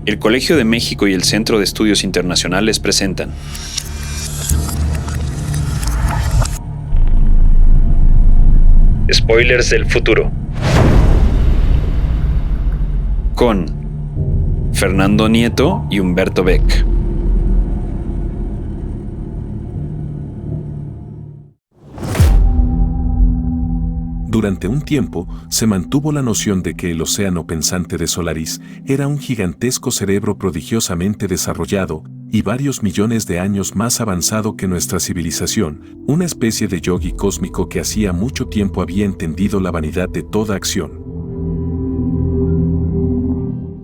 El Colegio de México y el Centro de Estudios Internacionales presentan Spoilers del futuro con Fernando Nieto y Humberto Beck. Durante un tiempo, se mantuvo la noción de que el océano pensante de Solaris era un gigantesco cerebro prodigiosamente desarrollado y varios millones de años más avanzado que nuestra civilización, una especie de yogi cósmico que hacía mucho tiempo había entendido la vanidad de toda acción.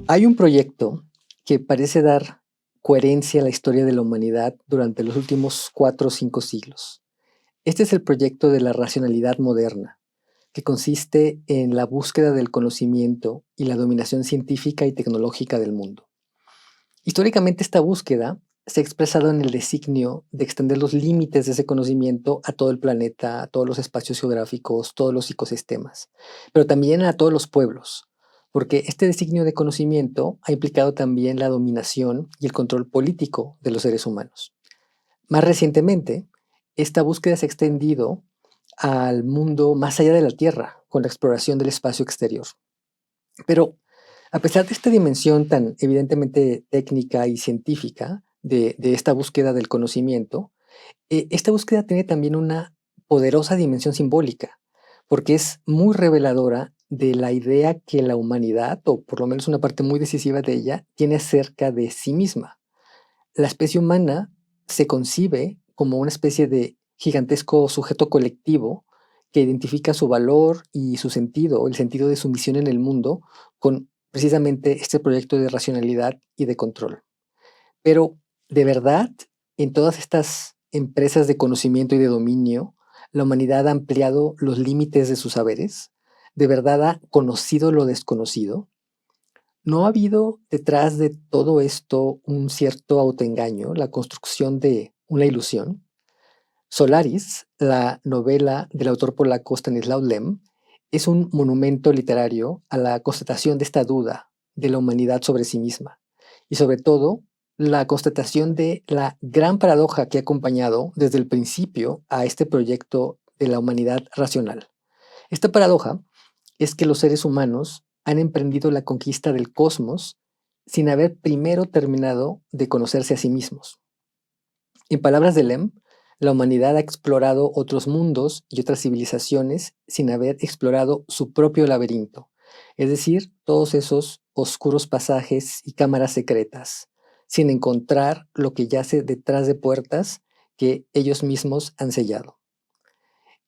Hay un proyecto que parece dar coherencia a la historia de la humanidad durante los últimos 4 o 5 siglos. Este es el proyecto de la racionalidad moderna, que consiste en la búsqueda del conocimiento y la dominación científica y tecnológica del mundo. Históricamente, esta búsqueda se ha expresado en el designio de extender los límites de ese conocimiento a todo el planeta, a todos los espacios geográficos, todos los ecosistemas, pero también a todos los pueblos, porque este designio de conocimiento ha implicado también la dominación y el control político de los seres humanos. Más recientemente, esta búsqueda se ha extendido al mundo más allá de la Tierra, con la exploración del espacio exterior. Pero, a pesar de esta dimensión tan evidentemente técnica y científica de esta búsqueda del conocimiento, esta búsqueda tiene también una poderosa dimensión simbólica, porque es muy reveladora de la idea que la humanidad, o por lo menos una parte muy decisiva de ella, tiene acerca de sí misma. La especie humana se concibe como una especie de gigantesco sujeto colectivo que identifica su valor y su sentido, el sentido de su misión en el mundo, con precisamente este proyecto de racionalidad y de control. Pero, ¿de verdad, en todas estas empresas de conocimiento y de dominio, la humanidad ha ampliado los límites de sus saberes? ¿De verdad ha conocido lo desconocido? ¿No ha habido detrás de todo esto un cierto autoengaño, la construcción de una ilusión? Solaris, la novela del autor polaco Stanisław Lem, es un monumento literario a la constatación de esta duda de la humanidad sobre sí misma y sobre todo la constatación de la gran paradoja que ha acompañado desde el principio a este proyecto de la humanidad racional. Esta paradoja es que los seres humanos han emprendido la conquista del cosmos sin haber primero terminado de conocerse a sí mismos. En palabras de Lem, la humanidad ha explorado otros mundos y otras civilizaciones sin haber explorado su propio laberinto, es decir, todos esos oscuros pasajes y cámaras secretas, sin encontrar lo que yace detrás de puertas que ellos mismos han sellado.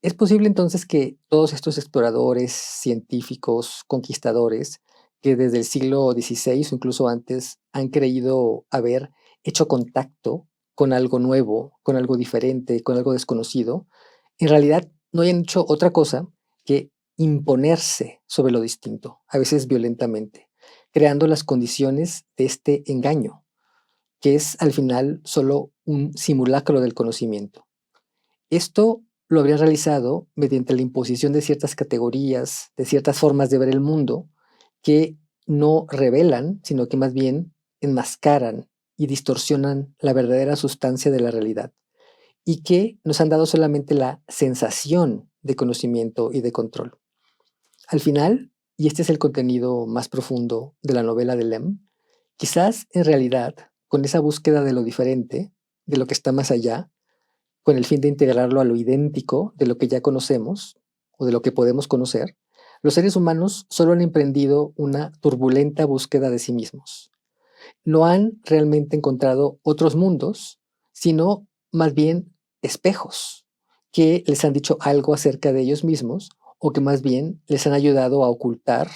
Es posible entonces que todos estos exploradores, científicos, conquistadores, que desde el siglo XVI o incluso antes han creído haber hecho contacto con algo nuevo, con algo diferente, con algo desconocido, en realidad no hayan hecho otra cosa que imponerse sobre lo distinto, a veces violentamente, creando las condiciones de este engaño, que es al final solo un simulacro del conocimiento. Esto lo habrían realizado mediante la imposición de ciertas categorías, de ciertas formas de ver el mundo, que no revelan, sino que más bien enmascaran y distorsionan la verdadera sustancia de la realidad, y que nos han dado solamente la sensación de conocimiento y de control. Al final, y este es el contenido más profundo de la novela de Lem, quizás en realidad, con esa búsqueda de lo diferente, de lo que está más allá, con el fin de integrarlo a lo idéntico de lo que ya conocemos o de lo que podemos conocer, los seres humanos solo han emprendido una turbulenta búsqueda de sí mismos. No han realmente encontrado otros mundos, sino más bien espejos que les han dicho algo acerca de ellos mismos o que más bien les han ayudado a ocultar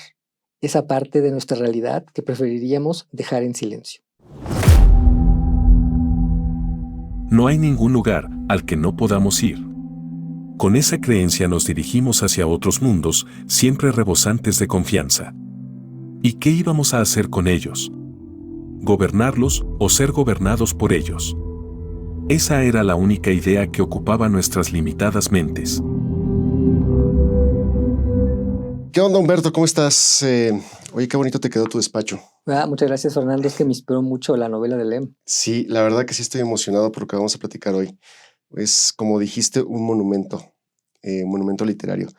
esa parte de nuestra realidad que preferiríamos dejar en silencio. No hay ningún lugar al que no podamos ir. Con esa creencia nos dirigimos hacia otros mundos, siempre rebosantes de confianza. ¿Y qué íbamos a hacer con ellos? ¿Gobernarlos o ser gobernados por ellos? Esa era la única idea que ocupaba nuestras limitadas mentes. ¿Qué onda, Humberto? ¿Cómo estás? Oye, qué bonito te quedó tu despacho. Muchas gracias, Fernando. Es que me inspiró mucho la novela de Lem. Sí, la verdad que sí estoy emocionado por lo que vamos a platicar hoy. Es, como dijiste, un monumento literario.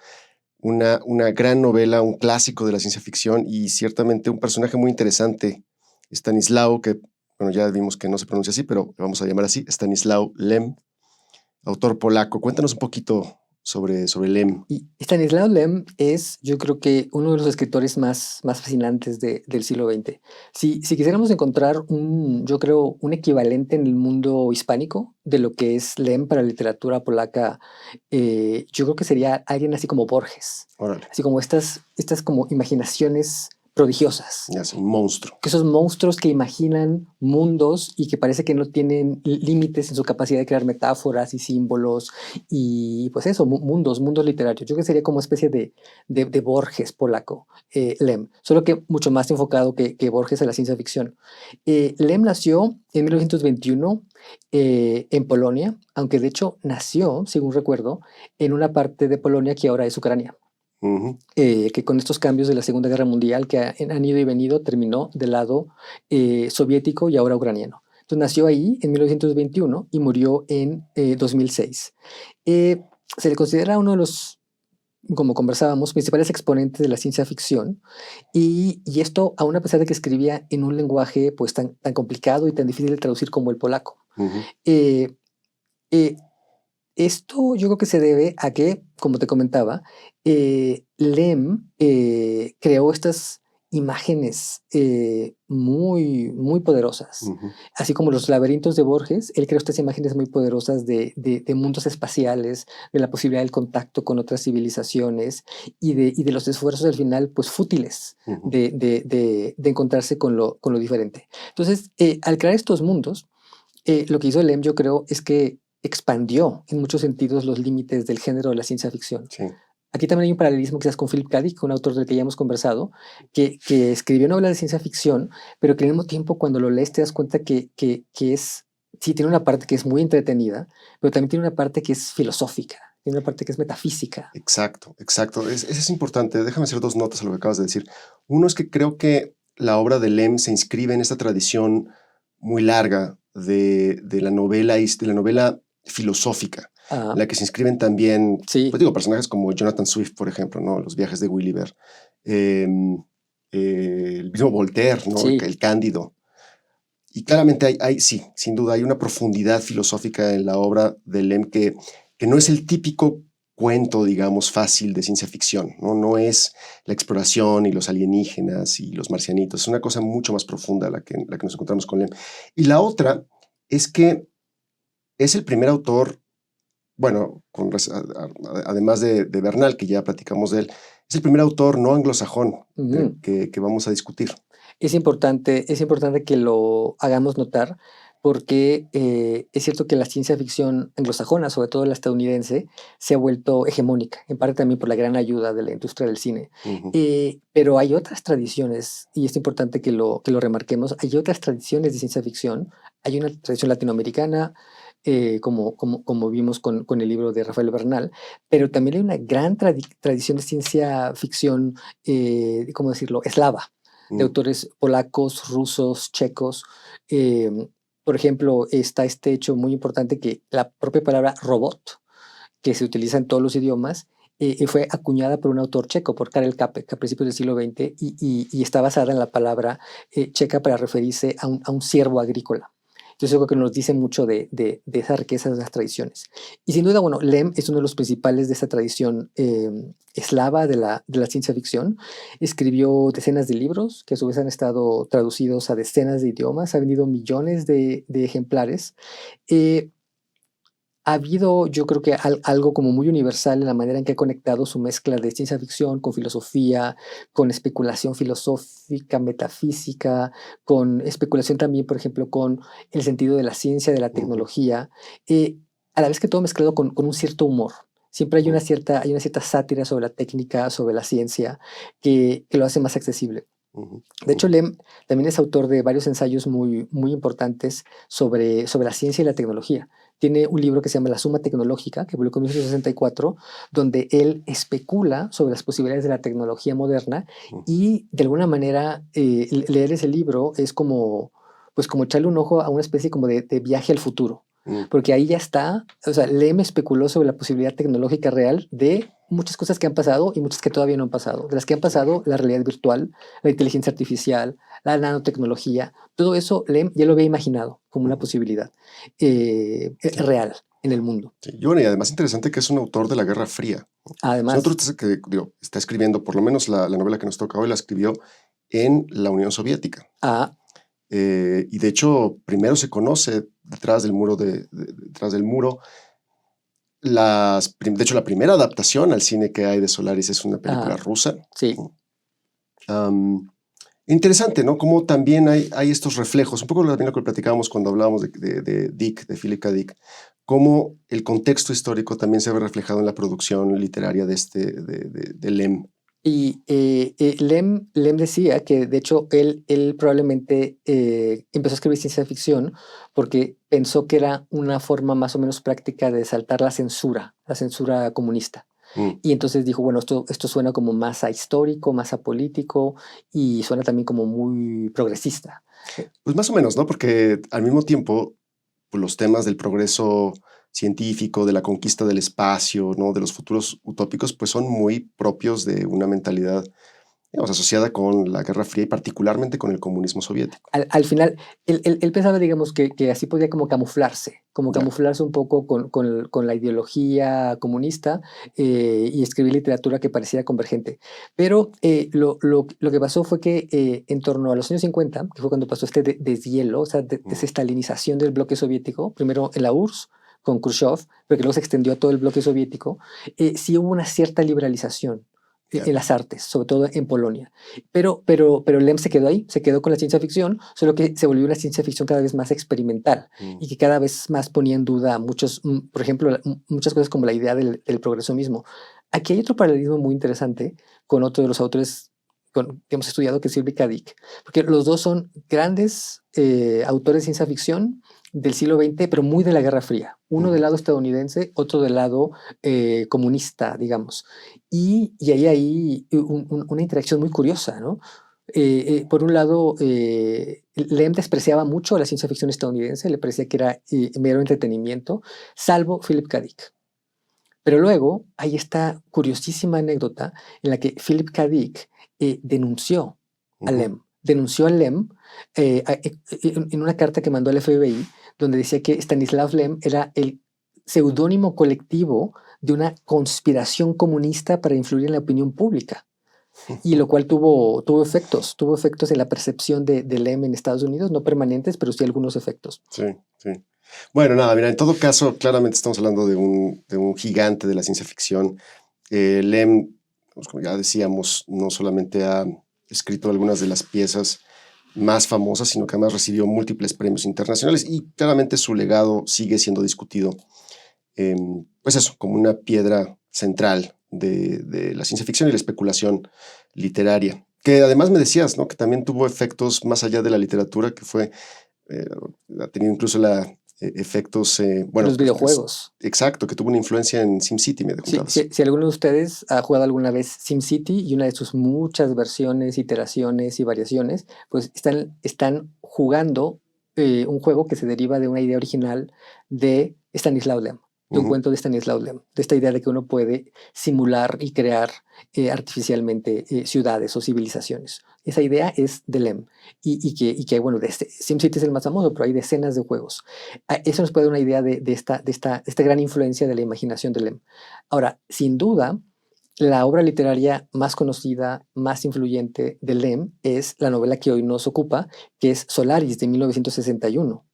Una gran novela, un clásico de la ciencia ficción y ciertamente un personaje muy interesante, Stanislaw, que bueno, ya vimos que no se pronuncia así, pero le vamos a llamar así, Stanislaw Lem, autor polaco. Cuéntanos un poquito sobre Lem. Y Stanislaw Lem es, yo creo que, uno de los escritores más fascinantes del siglo XX. Si quisiéramos encontrar yo creo, un equivalente en el mundo hispánico de lo que es Lem para la literatura polaca, yo creo que sería alguien así como Borges. Órale, Así como estas como imaginaciones prodigiosas. ya es un monstruo. Que esos monstruos que imaginan mundos y que parece que no tienen límites en su capacidad de crear metáforas y símbolos y pues eso, mundos literarios. Yo creo que sería como especie de Borges polaco, Lem, solo que mucho más enfocado que Borges a la ciencia ficción. Lem nació en 1921 en Polonia, aunque de hecho nació, según recuerdo, en una parte de Polonia que ahora es Ucrania. Ujú. Que con estos cambios de la Segunda Guerra Mundial que han ido y venido, terminó del lado soviético y ahora ucraniano. Entonces nació ahí en 1921 y murió en 2006. Se le considera uno de los, como conversábamos, principales exponentes de la ciencia ficción y esto aún a pesar de que escribía en un lenguaje pues tan complicado y tan difícil de traducir como el polaco. Ujú. Eh, eh, Esto yo creo que se debe a que, como te comentaba, Lem creó estas imágenes muy poderosas. Ujú. Así como los laberintos de Borges, él creó estas imágenes muy poderosas de mundos espaciales, de la posibilidad del contacto con otras civilizaciones y de los esfuerzos al final, pues fútiles Ujú. de encontrarse con lo diferente. Entonces, al crear estos mundos, lo que hizo Lem, yo creo, es que expandió en muchos sentidos los límites del género de la ciencia ficción. Sí. Aquí también hay un paralelismo quizás con Philip K. Dick, un autor del que ya hemos conversado, que escribió novelas de ciencia ficción, pero que al mismo tiempo cuando lo lees te das cuenta que es, sí, tiene una parte que es muy entretenida, pero también tiene una parte que es filosófica, tiene una parte que es metafísica. Exacto, exacto. Eso es importante. Déjame hacer dos notas a lo que acabas de decir. Uno es que creo que la obra de Lem se inscribe en esta tradición muy larga de la novela y de la novela filosófica, Ah, en la que se inscriben también, sí, pues digo, personajes como Jonathan Swift, por ejemplo, ¿no? Los viajes de Gulliver, el mismo Voltaire, ¿no? sí. El Cándido. Y claramente sí, sin duda, hay una profundidad filosófica en la obra de Lem que no es el típico cuento, digamos, fácil de ciencia ficción, ¿no? No es la exploración y los alienígenas y los marcianitos, es una cosa mucho más profunda la que nos encontramos con Lem. Y la otra es que es el primer autor, bueno, además de Bernal, que ya platicamos de él, es el primer autor no anglosajón Ujú. que vamos a discutir. Es importante que lo hagamos notar porque es cierto que la ciencia ficción anglosajona, sobre todo la estadounidense, se ha vuelto hegemónica, en parte también por la gran ayuda de la industria del cine. Ujú. Pero hay otras tradiciones, y es importante que lo remarquemos, hay otras tradiciones de ciencia ficción. Hay una tradición latinoamericana, como vimos con el libro de Rafael Bernal, pero también hay una gran tradición de ciencia ficción, ¿cómo decirlo?, eslava, de autores polacos, rusos, checos. Por ejemplo, está este hecho muy importante que la propia palabra robot, que se utiliza en todos los idiomas, fue acuñada por un autor checo, por Karel Čapek, a principios del siglo XX, y está basada en la palabra checa para referirse a un ciervo agrícola. Entonces, yo creo que nos dice mucho de esa riqueza de las tradiciones. Y sin duda, bueno, Lem es uno de los principales de esa tradición eslava de la ciencia ficción. Escribió decenas de libros que a su vez han estado traducidos a decenas de idiomas, ha vendido millones de ejemplares. Ha habido, yo creo que algo como muy universal en la manera en que ha conectado su mezcla de ciencia ficción con filosofía, con especulación filosófica, metafísica, con especulación también, por ejemplo, con el sentido de la ciencia, de la tecnología, a la vez que todo mezclado con un cierto humor. Siempre hay una cierta sátira sobre la técnica, sobre la ciencia, que lo hace más accesible. De hecho, Lem también es autor de varios ensayos muy importantes sobre la ciencia y la tecnología. tiene un libro que se llama La Suma Tecnológica, que publicó en 1964, donde él especula sobre las posibilidades de la tecnología moderna y de alguna manera leer ese libro es como, pues como echarle un ojo a una especie como de viaje al futuro. Porque ahí ya está, o sea, Lem especuló sobre la posibilidad tecnológica real de muchas cosas que han pasado y muchas que todavía no han pasado. De las que han pasado, la realidad virtual, la inteligencia artificial, la nanotecnología, todo eso Lem ya lo había imaginado como una posibilidad real en el mundo. Sí, y bueno, y además interesante que es un autor de la Guerra Fría. Además, es otro que digo, está escribiendo, por lo menos la novela que nos toca hoy la escribió en la Unión Soviética. Y de hecho, primero se conoce detrás del muro, detrás del muro. De hecho, la primera adaptación al cine que hay de Solaris es una película rusa. Sí. Interesante, ¿no? Como también hay estos reflejos, un poco también lo que platicábamos cuando hablábamos de Dick, de Philip K. Dick, cómo el contexto histórico también se ve reflejado en la producción literaria de Lem. Y Lem decía que, de hecho, él probablemente empezó a escribir ciencia ficción porque pensó que era una forma más o menos práctica de saltar la censura comunista. Y entonces dijo, bueno, esto suena como más a histórico, más a político y suena también como muy progresista. Pues más o menos, ¿no? Porque al mismo tiempo, pues los temas del progreso científico, de la conquista del espacio, ¿no? De los futuros utópicos, pues son muy propios de una mentalidad, digamos, asociada con la Guerra Fría y particularmente con el comunismo soviético. Al final, él pensaba, digamos, que así podía como camuflarse un poco con la ideología comunista y escribir literatura que parecía convergente. Pero lo que pasó fue que en torno a los años 50, que fue cuando pasó este deshielo, o sea, desestalinización del bloque soviético, primero en la URSS, con Khrushchev, pero que luego se extendió a todo el bloque soviético, sí hubo una cierta liberalización en las artes, sobre todo en Polonia. Pero Lem se quedó ahí, se quedó con la ciencia ficción, solo que se volvió una ciencia ficción cada vez más experimental y que cada vez más ponía en duda por ejemplo, muchas cosas como la idea del progreso mismo. Aquí hay otro paralelismo muy interesante con otro de los autores que hemos estudiado, que es Philip K. Dick, porque los dos son grandes autores de ciencia ficción del siglo XX, pero muy de la Guerra Fría. Uno del lado estadounidense, otro del lado comunista, digamos. Y ahí hay una interacción muy curiosa, ¿no? Por un lado, Lem despreciaba mucho a la ciencia ficción estadounidense, le parecía que era mero entretenimiento, salvo Philip K. Dick. Pero luego hay esta curiosísima anécdota en la que Philip K. Dick denunció a Lem. Denunció a Lem en una carta que mandó al FBI, donde decía que Stanislav Lem era el seudónimo colectivo de una conspiración comunista para influir en la opinión pública. Y lo cual tuvo efectos en la percepción de Lem en Estados Unidos, no permanentes, pero sí algunos efectos. Sí, sí. Bueno, nada, mira, en todo caso, claramente estamos hablando de un gigante de la ciencia ficción. Lem, pues, como ya decíamos, no solamente ha escrito algunas de las piezas más famosas, sino que además recibió múltiples premios internacionales y claramente su legado sigue siendo discutido, pues eso, como una piedra central de la ciencia ficción y la especulación literaria. Que además me decías, ¿no? Que también tuvo efectos más allá de la literatura, que fue, ha tenido incluso efectos, bueno, los videojuegos. Exacto, que tuvo una influencia en SimCity, me contabas. Si alguno de ustedes ha jugado alguna vez SimCity y una de sus muchas versiones, iteraciones y variaciones, pues están jugando un juego que se deriva de una idea original de Stanislav Lem, de un cuento de Stanislav Lem, de esta idea de que uno puede simular y crear artificialmente ciudades o civilizaciones. Esa idea es de Lem y que bueno, SimCity es el más famoso, pero hay decenas de juegos. Eso nos puede dar una idea de esta gran influencia de la imaginación de Lem. Ahora, sin duda, la obra literaria más conocida, más influyente de Lem es la novela que hoy nos ocupa, que es Solaris, de 1961.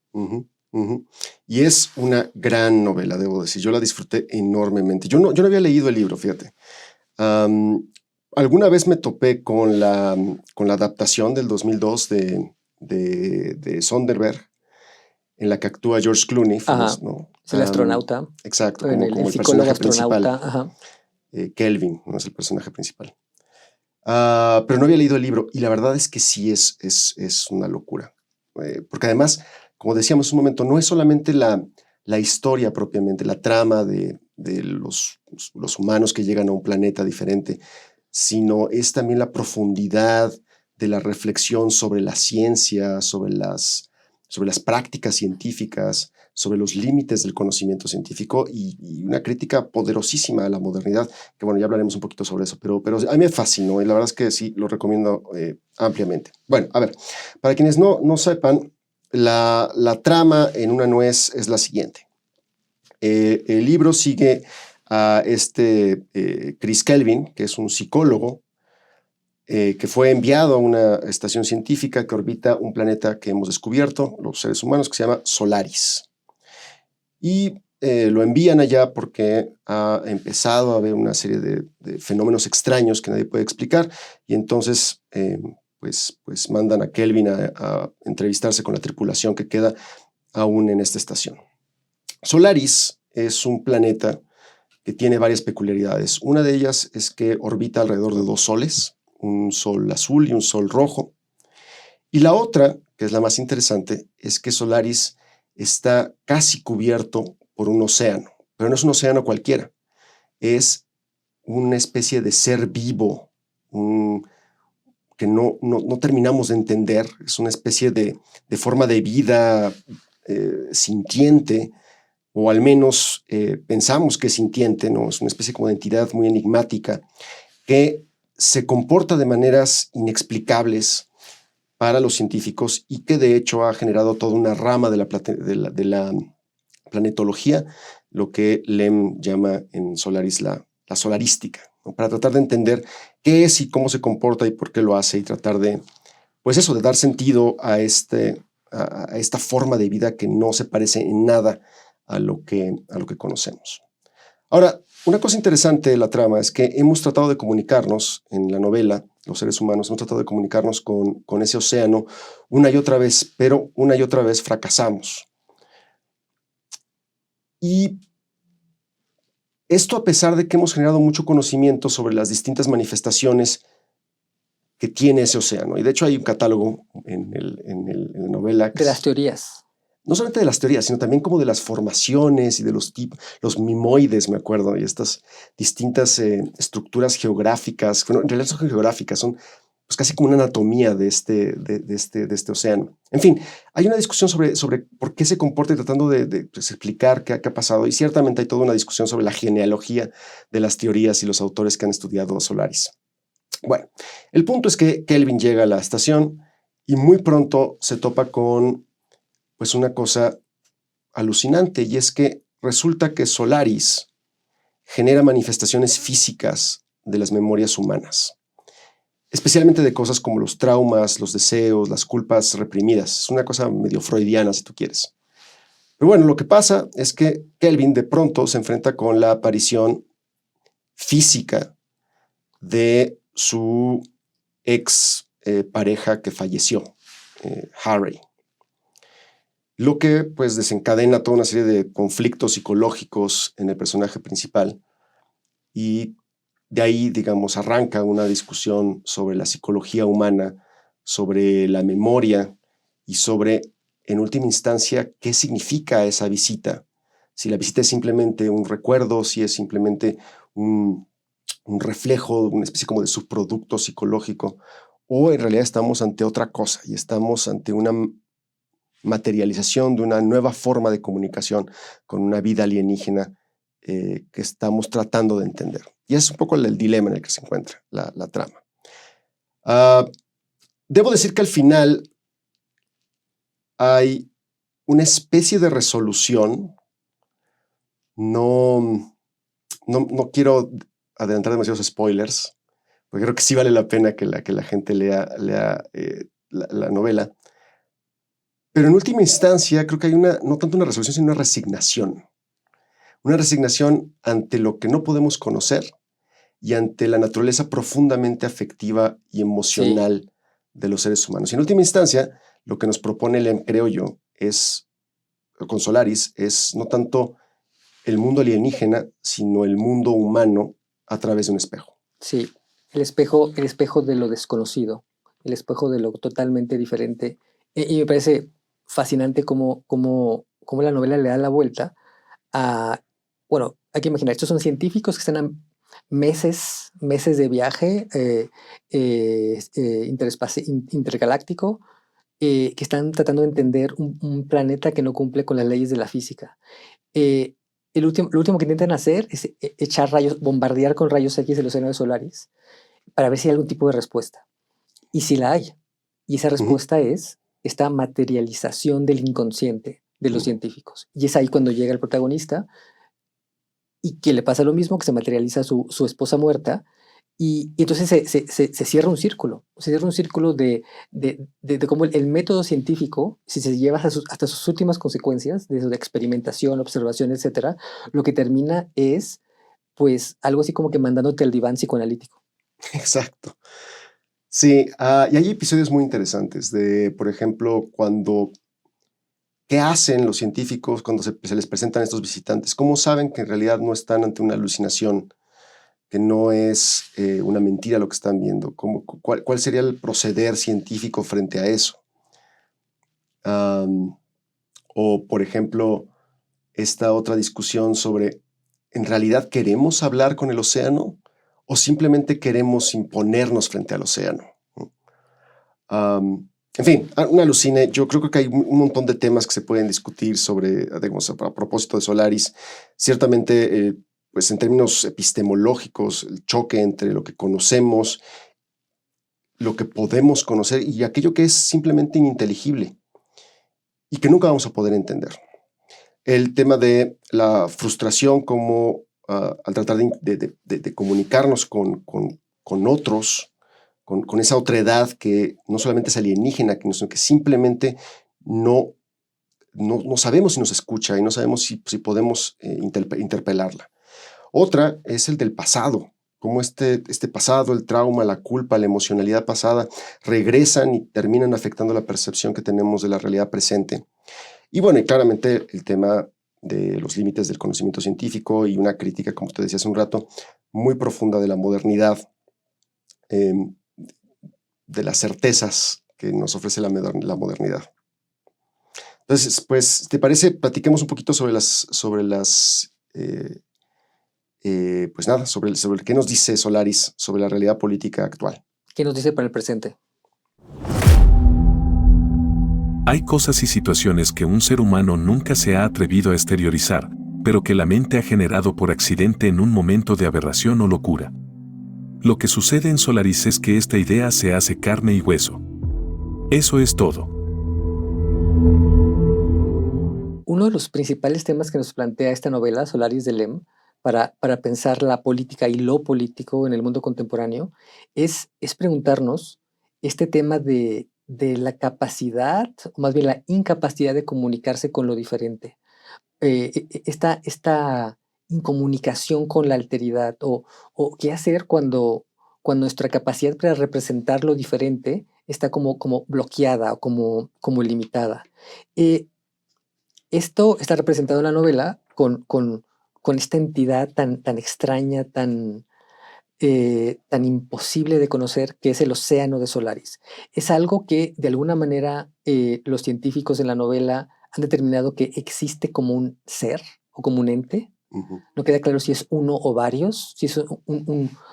Y es una gran novela, debo decir. Yo la disfruté enormemente. Yo no había leído el libro, fíjate. Alguna vez me topé con la adaptación del 2002 de Soderbergh, en la que actúa George Clooney, famoso, ¿no? Es el astronauta. Exacto, como el personaje principal. Kelvin, ¿no? Es el personaje principal. Pero no había leído el libro y la verdad es que sí es una locura. Porque además, como decíamos un momento, no es solamente la la historia propiamente, la trama de los humanos que llegan a un planeta diferente, sino es también la profundidad de la reflexión sobre la ciencia, sobre las prácticas científicas, sobre los límites del conocimiento científico y una crítica poderosísima a la modernidad, que bueno, ya hablaremos un poquito sobre eso, pero a mí me fascinó y la verdad es que sí, lo recomiendo ampliamente. Bueno, a ver, para quienes no sepan, la trama en Una nuez es la siguiente. El libro sigue a Chris Kelvin, que es un psicólogo, que fue enviado a una estación científica que orbita un planeta que hemos descubierto, los seres humanos, que se llama Solaris. Y lo envían allá porque ha empezado a haber una serie de fenómenos extraños que nadie puede explicar, y entonces pues mandan a Kelvin a entrevistarse con la tripulación que queda aún en esta estación. Solaris es un planeta que tiene varias peculiaridades. Una de ellas es que orbita alrededor de 2 soles, un sol azul y un sol rojo. Y la otra, que es la más interesante, es que Solaris está casi cubierto por un océano, pero no es un océano cualquiera, es una especie de ser vivo que no terminamos de entender, es una especie de forma de vida sintiente, o al menos pensamos que es sintiente, ¿no? Es una especie como de entidad muy enigmática que se comporta de maneras inexplicables para los científicos y que de hecho ha generado toda una rama de la planetología, lo que Lem llama en Solaris la solarística, ¿no? Para tratar de entender qué es y cómo se comporta y por qué lo hace y tratar de, pues eso, de dar sentido a esta forma de vida que no se parece en nada a lo que conocemos. Ahora, una cosa interesante de la trama es que hemos tratado de comunicarnos en la novela, los seres humanos hemos tratado de comunicarnos con ese océano una y otra vez, pero una y otra vez fracasamos. Y esto a pesar de que hemos generado mucho conocimiento sobre las distintas manifestaciones que tiene ese océano. Y de hecho hay un catálogo en la novela. De las teorías. No solamente de las teorías, sino también como de las formaciones y de los mimoides, me acuerdo, y estas distintas estructuras geográficas. Bueno, en realidad son geográficas, son pues casi como una anatomía de este océano. En fin, hay una discusión sobre por qué se comporta y tratando de pues, explicar qué ha pasado, y ciertamente hay toda una discusión sobre la genealogía de las teorías y los autores que han estudiado Solaris. Bueno, el punto es que Kelvin llega a la estación y muy pronto se topa con pues una cosa alucinante, y es que resulta que Solaris genera manifestaciones físicas de las memorias humanas, especialmente de cosas como los traumas, los deseos, las culpas reprimidas. Es una cosa medio freudiana, si tú quieres. Pero bueno, lo que pasa es que Kelvin de pronto se enfrenta con la aparición física de su ex pareja que falleció, Harry. Lo que pues desencadena toda una serie de conflictos psicológicos en el personaje principal, y de ahí, digamos, arranca una discusión sobre la psicología humana, sobre la memoria y sobre, en última instancia, qué significa esa visita. Si la visita es simplemente un recuerdo, si es simplemente un reflejo, una especie como de subproducto psicológico, o en realidad estamos ante otra cosa y estamos ante una materialización de una nueva forma de comunicación con una vida alienígena que estamos tratando de entender. Y es un poco el dilema en el que se encuentra la trama. Debo decir que al final hay una especie de resolución. No quiero adelantar demasiados spoilers, porque creo que sí vale la pena que la gente lea la novela. Pero en última instancia creo que hay no tanto una resolución, sino una resignación. Una resignación ante lo que no podemos conocer y ante la naturaleza profundamente afectiva y emocional de los seres humanos. Y en última instancia, lo que nos propone Lem, creo yo, con Solaris, es no tanto el mundo alienígena, sino el mundo humano a través de un espejo. Sí, el espejo de lo desconocido, el espejo de lo totalmente diferente. Y me parece fascinante cómo cómo la novela le da la vuelta a, bueno, hay que imaginar, estos son científicos que están a meses de viaje intergaláctico, que están tratando de entender un planeta que no cumple con las leyes de la física. Lo último que intentan hacer es echar rayos, bombardear con rayos X el océano de Solaris para ver si hay algún tipo de respuesta. Y si la hay. Y esa respuesta es esta materialización del inconsciente de los científicos. Y es ahí cuando llega el protagonista y que le pasa lo mismo, que se materializa su esposa muerta. Y entonces se cierra un círculo. Se cierra un círculo de cómo el método científico, si se lleva hasta sus últimas consecuencias, de experimentación, observación, etcétera, lo que termina es, pues, algo así como que mandándote al diván psicoanalítico. Exacto. Sí, y hay episodios muy interesantes de, por ejemplo, ¿qué hacen los científicos cuando se les presentan estos visitantes? ¿Cómo saben que en realidad no están ante una alucinación, que no es una mentira lo que están viendo? ¿Cuál sería el proceder científico frente a eso? O, por ejemplo, esta otra discusión sobre, ¿en realidad queremos hablar con el océano o simplemente queremos imponernos frente al océano? En fin, un alucine. Yo creo que hay un montón de temas que se pueden discutir sobre, digamos, a propósito de Solaris. Ciertamente, pues en términos epistemológicos, el choque entre lo que conocemos, lo que podemos conocer y aquello que es simplemente ininteligible y que nunca vamos a poder entender. El tema de la frustración como al tratar de comunicarnos con otros, con esa otredad que no solamente es alienígena, sino que simplemente no sabemos si nos escucha y no sabemos si podemos interpelarla. Otra es el del pasado, cómo este pasado, el trauma, la culpa, la emocionalidad pasada regresan y terminan afectando la percepción que tenemos de la realidad presente. Y bueno, y claramente el tema de los límites del conocimiento científico y una crítica, como te decía hace un rato, muy profunda de la modernidad, de las certezas que nos ofrece la modernidad. Entonces, pues, ¿te parece? Platiquemos un poquito sobre pues nada, sobre qué nos dice Solaris sobre la realidad política actual. ¿Qué nos dice para el presente? Hay cosas y situaciones que un ser humano nunca se ha atrevido a exteriorizar, pero que la mente ha generado por accidente en un momento de aberración o locura. Lo que sucede en Solaris es que esta idea se hace carne y hueso. Eso es todo. Uno de los principales temas que nos plantea esta novela, Solaris de Lem, para pensar la política y lo político en el mundo contemporáneo, es preguntarnos este tema de la capacidad, o más bien la incapacidad de comunicarse con lo diferente. Esta incomunicación con la alteridad, o qué hacer cuando nuestra capacidad para representar lo diferente está como bloqueada o como limitada. Esto está representado en la novela con esta entidad tan extraña, tan imposible de conocer, que es el océano de Solaris. Es algo que de alguna manera los científicos en la novela han determinado que existe como un ser o como un ente. No queda claro si es uno o varios, si es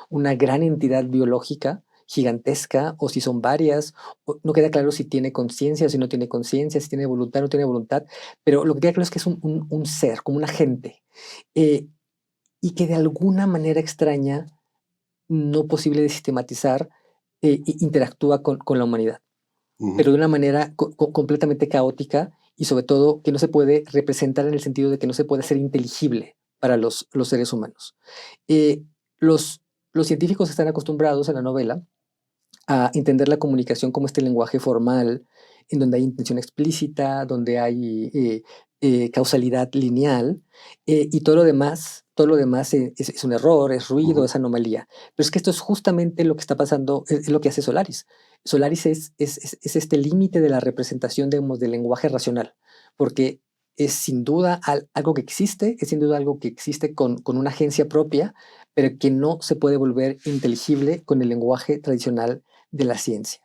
una gran entidad biológica gigantesca o si son varias. No queda claro si tiene conciencia o si no tiene conciencia, si tiene voluntad o no tiene voluntad, pero lo que queda claro es que es un ser, como un agente, y que de alguna manera extraña, no posible de sistematizar, interactúa con la humanidad, pero de una manera completamente caótica y sobre todo que no se puede representar en el sentido de que no se puede hacer inteligible para los seres humanos. Los científicos están acostumbrados en la novela a entender la comunicación como este lenguaje formal, en donde hay intención explícita, donde hay causalidad lineal, y todo lo demás es un error, es ruido, es anomalía. Pero es que esto es justamente lo que está pasando, es lo que hace Solaris. Solaris es este límite de la representación, digamos, del lenguaje racional, porque es sin duda algo que existe, es sin duda algo que existe con una agencia propia, pero que no se puede volver inteligible con el lenguaje tradicional de la ciencia.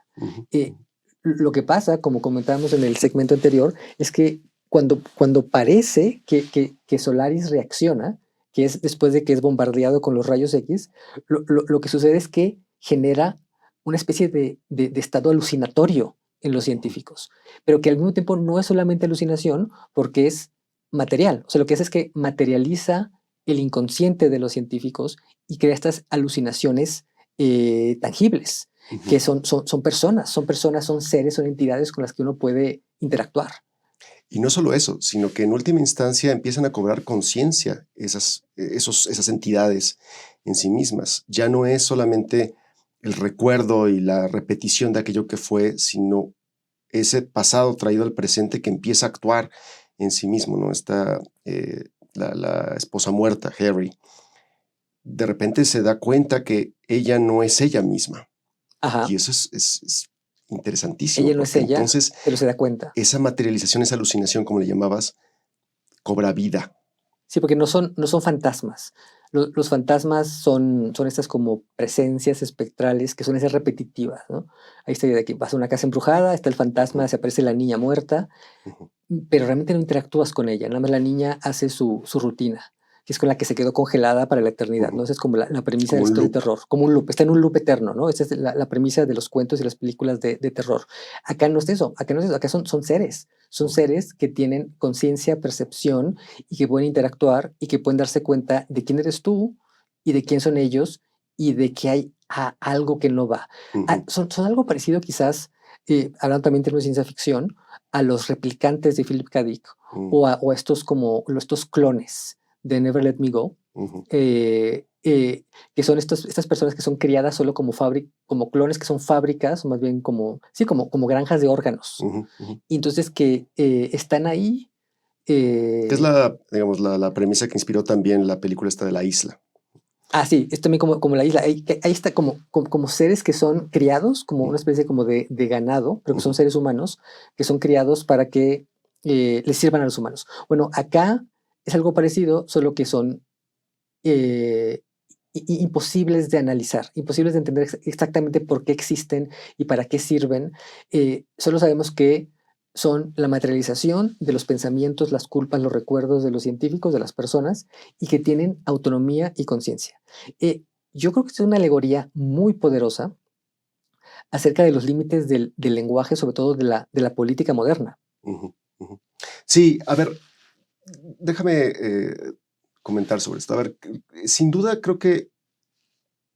Lo que pasa, como comentábamos en el segmento anterior, es que cuando parece que Solaris reacciona, que es después de que es bombardeado con los rayos X, lo que sucede es que genera una especie de estado alucinatorio en los científicos, pero que al mismo tiempo no es solamente alucinación porque es material. O sea, lo que hace es que materializa el inconsciente de los científicos y crea estas alucinaciones tangibles, que son personas, son seres, son entidades con las que uno puede interactuar. Y no solo eso, sino que en última instancia empiezan a cobrar conciencia esas entidades en sí mismas. Ya no es solamente el recuerdo y la repetición de aquello que fue, sino ese pasado traído al presente que empieza a actuar en sí mismo, ¿no? Está la esposa muerta, Harry. De repente se da cuenta que ella no es ella misma. Ajá. Y eso es interesantísimo. Ella no es ella, entonces, pero se da cuenta. Esa materialización, esa alucinación, como le llamabas, cobra vida. Sí, porque no son fantasmas. Los fantasmas son estas como presencias espectrales que son esas repetitivas, ¿no? Ahí está de que vas a una casa embrujada, está el fantasma, se aparece la niña muerta, pero realmente no interactúas con ella, nada más la niña hace su rutina, que es con la que se quedó congelada para la eternidad, ¿no? Esa es como la premisa de la historia de terror, como un loop, está en un loop eterno, ¿no? Esa es la premisa de los cuentos y las películas de terror. Acá no es eso, acá son seres. Son seres que tienen conciencia, percepción y que pueden interactuar y que pueden darse cuenta de quién eres tú y de quién son ellos y de que hay algo que no va. Son algo parecido quizás, hablando también en términos de ciencia ficción, a los replicantes de Philip K. Dick o a estos clones de Never Let Me Go, que son estas personas que son criadas solo como clones, que son fábricas, o más bien como granjas de órganos. Y entonces que están ahí. Es la premisa que inspiró también la película esta de La Isla. Ah, sí, es también como la isla. Ahí está como seres que son criados, como una especie como de ganado, pero que son seres humanos, que son criados para que les sirvan a los humanos. Bueno, acá es algo parecido, solo que son imposibles de analizar, imposibles de entender exactamente por qué existen y para qué sirven. Solo sabemos que son la materialización de los pensamientos, las culpas, los recuerdos de los científicos, de las personas, y que tienen autonomía y conciencia. Yo creo que es una alegoría muy poderosa acerca de los límites del lenguaje, sobre todo de la política moderna. Sí, a ver, déjame comentar sobre esto. A ver, sin duda creo que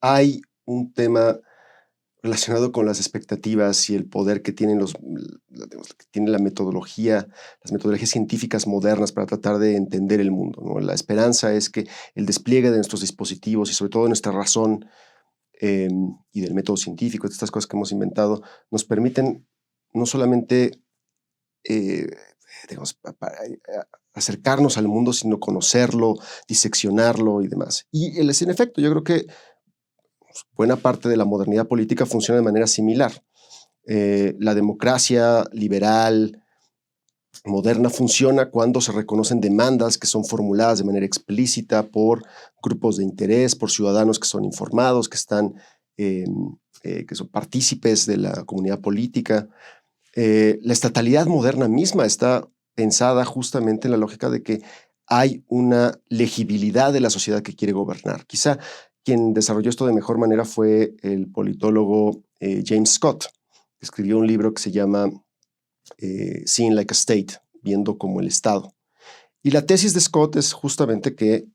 hay un tema relacionado con las expectativas y el poder que tienen que tiene las metodologías científicas modernas para tratar de entender el mundo, ¿no? La esperanza es que el despliegue de nuestros dispositivos y sobre todo de nuestra razón y del método científico, de estas cosas que hemos inventado, nos permiten no solamente acercarnos al mundo, sino conocerlo, diseccionarlo y demás. Y en efecto, yo creo que buena parte de la modernidad política funciona de manera similar. La democracia liberal moderna funciona cuando se reconocen demandas que son formuladas de manera explícita por grupos de interés, por ciudadanos que son informados, que son partícipes de la comunidad política. La estatalidad moderna misma está pensada justamente en la lógica de que hay una legibilidad de la sociedad que quiere gobernar. Quizá quien desarrolló esto de mejor manera fue el politólogo James Scott, que escribió un libro que se llama Seeing Like a State, viendo como el Estado. Y la tesis de Scott es justamente que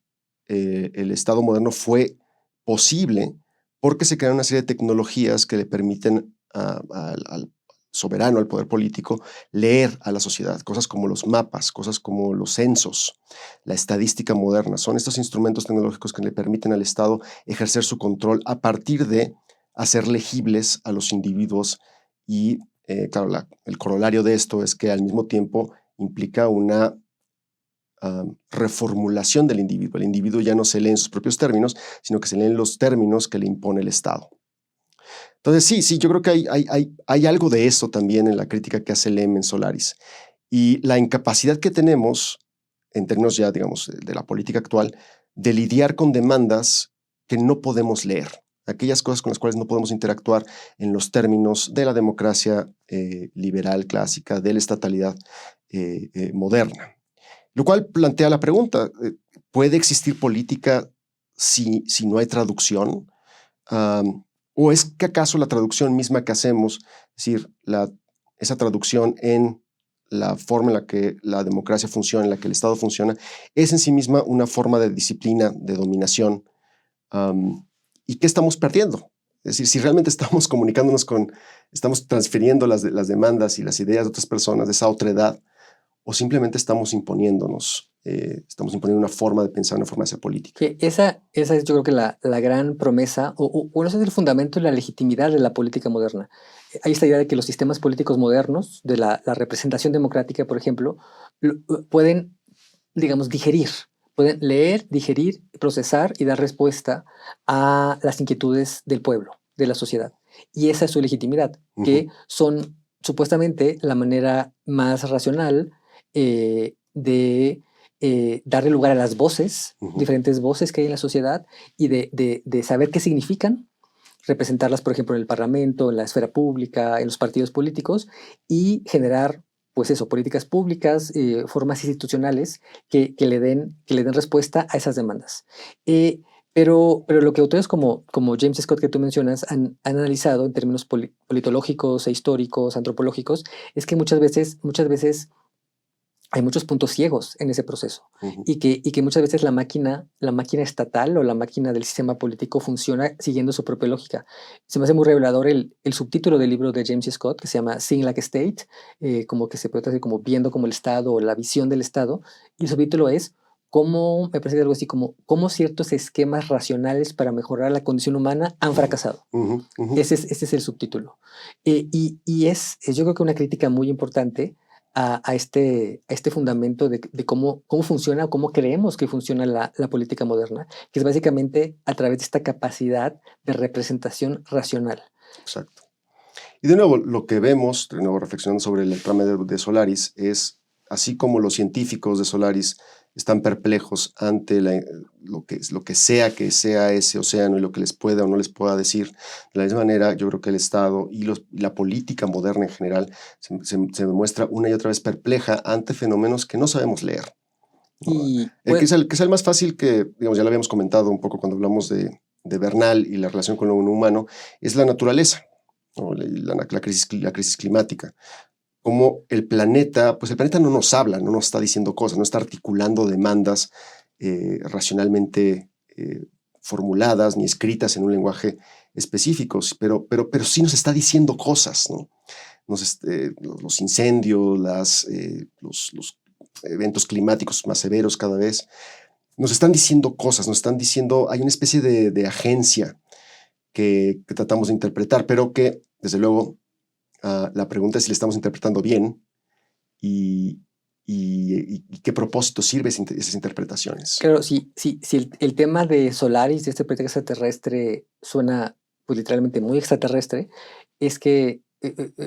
el Estado moderno fue posible porque se crearon una serie de tecnologías que le permiten al soberano, al poder político, leer a la sociedad, cosas como los mapas, cosas como los censos, la estadística moderna. Son estos instrumentos tecnológicos que le permiten al Estado ejercer su control a partir de hacer legibles a los individuos y, claro, el corolario de esto es que al mismo tiempo implica una reformulación del individuo. El individuo ya no se lee en sus propios términos, sino que se leen los términos que le impone el Estado. Entonces, sí, yo creo que hay algo de eso también en la crítica que hace Lem en Solaris. Y la incapacidad que tenemos, en términos ya, digamos, de la política actual, de lidiar con demandas que no podemos leer. aquellas cosas con las cuales no podemos interactuar en los términos de la democracia liberal clásica, de la estatalidad moderna. Lo cual plantea la pregunta, ¿puede existir política si no hay traducción? ¿O es que acaso la traducción misma que hacemos, es decir, esa traducción en la forma en la que la democracia funciona, en la que el Estado funciona, es en sí misma una forma de disciplina, de dominación? ¿Y qué estamos perdiendo? Es decir, si realmente estamos comunicándonos estamos transfiriendo las demandas y las ideas de otras personas de esa otra edad, o simplemente estamos imponiéndonos, estamos imponiendo una forma de pensar, una forma de hacer política. Que esa es, yo creo que la gran promesa, o ese es el fundamento de la legitimidad de la política moderna. Hay esta idea de que los sistemas políticos modernos, de la representación democrática, por ejemplo, pueden, digamos, pueden leer, digerir, procesar y dar respuesta a las inquietudes del pueblo, de la sociedad. Y esa es su legitimidad, que son supuestamente la manera más racional de darle lugar a las voces, diferentes voces que hay en la sociedad, y de saber qué significan, representarlas, por ejemplo, en el Parlamento, en la esfera pública, en los partidos políticos, y generar, pues eso, políticas públicas, formas institucionales que le den respuesta a esas demandas. Pero lo que autores como James Scott, que tú mencionas, han analizado en términos politológicos e históricos, antropológicos, es que muchas veces hay muchos puntos ciegos en ese proceso, y que muchas veces la máquina estatal o la máquina del sistema político funciona siguiendo su propia lógica. Se me hace muy revelador el subtítulo del libro de James Scott, que se llama Seeing Like a State, como que se puede traducir como viendo como el Estado, o la visión del Estado, y el subtítulo es me parece que algo así como cómo ciertos esquemas racionales para mejorar la condición humana han fracasado. Ese es el subtítulo. Y es yo creo que una crítica muy importante a este fundamento de cómo funciona, o cómo creemos que funciona la política moderna, que es básicamente a través de esta capacidad de representación racional. Exacto. Y de nuevo, lo que vemos, de nuevo reflexionando sobre el trama de Solaris, es así como los científicos de Solaris están perplejos ante lo que sea ese océano y lo que les pueda o no les pueda decir. De la misma manera, yo creo que el Estado y la política moderna en general se demuestra una y otra vez perpleja ante fenómenos que no sabemos leer. ¿No? Que es el más fácil, que digamos, ya lo habíamos comentado un poco cuando hablamos de Bernal y la relación con lo humano, es la naturaleza, ¿no? La crisis climática. Como el planeta no nos habla, no nos está diciendo cosas, no está articulando demandas racionalmente formuladas ni escritas en un lenguaje específico, pero sí nos está diciendo cosas, ¿no? Los incendios, los eventos climáticos más severos cada vez, nos están diciendo cosas, hay una especie de agencia que tratamos de interpretar, pero que, desde luego, la pregunta es si le estamos interpretando bien y qué propósito sirve esas interpretaciones. Claro, si el tema de Solaris, de este proyecto extraterrestre, suena pues literalmente muy extraterrestre, es que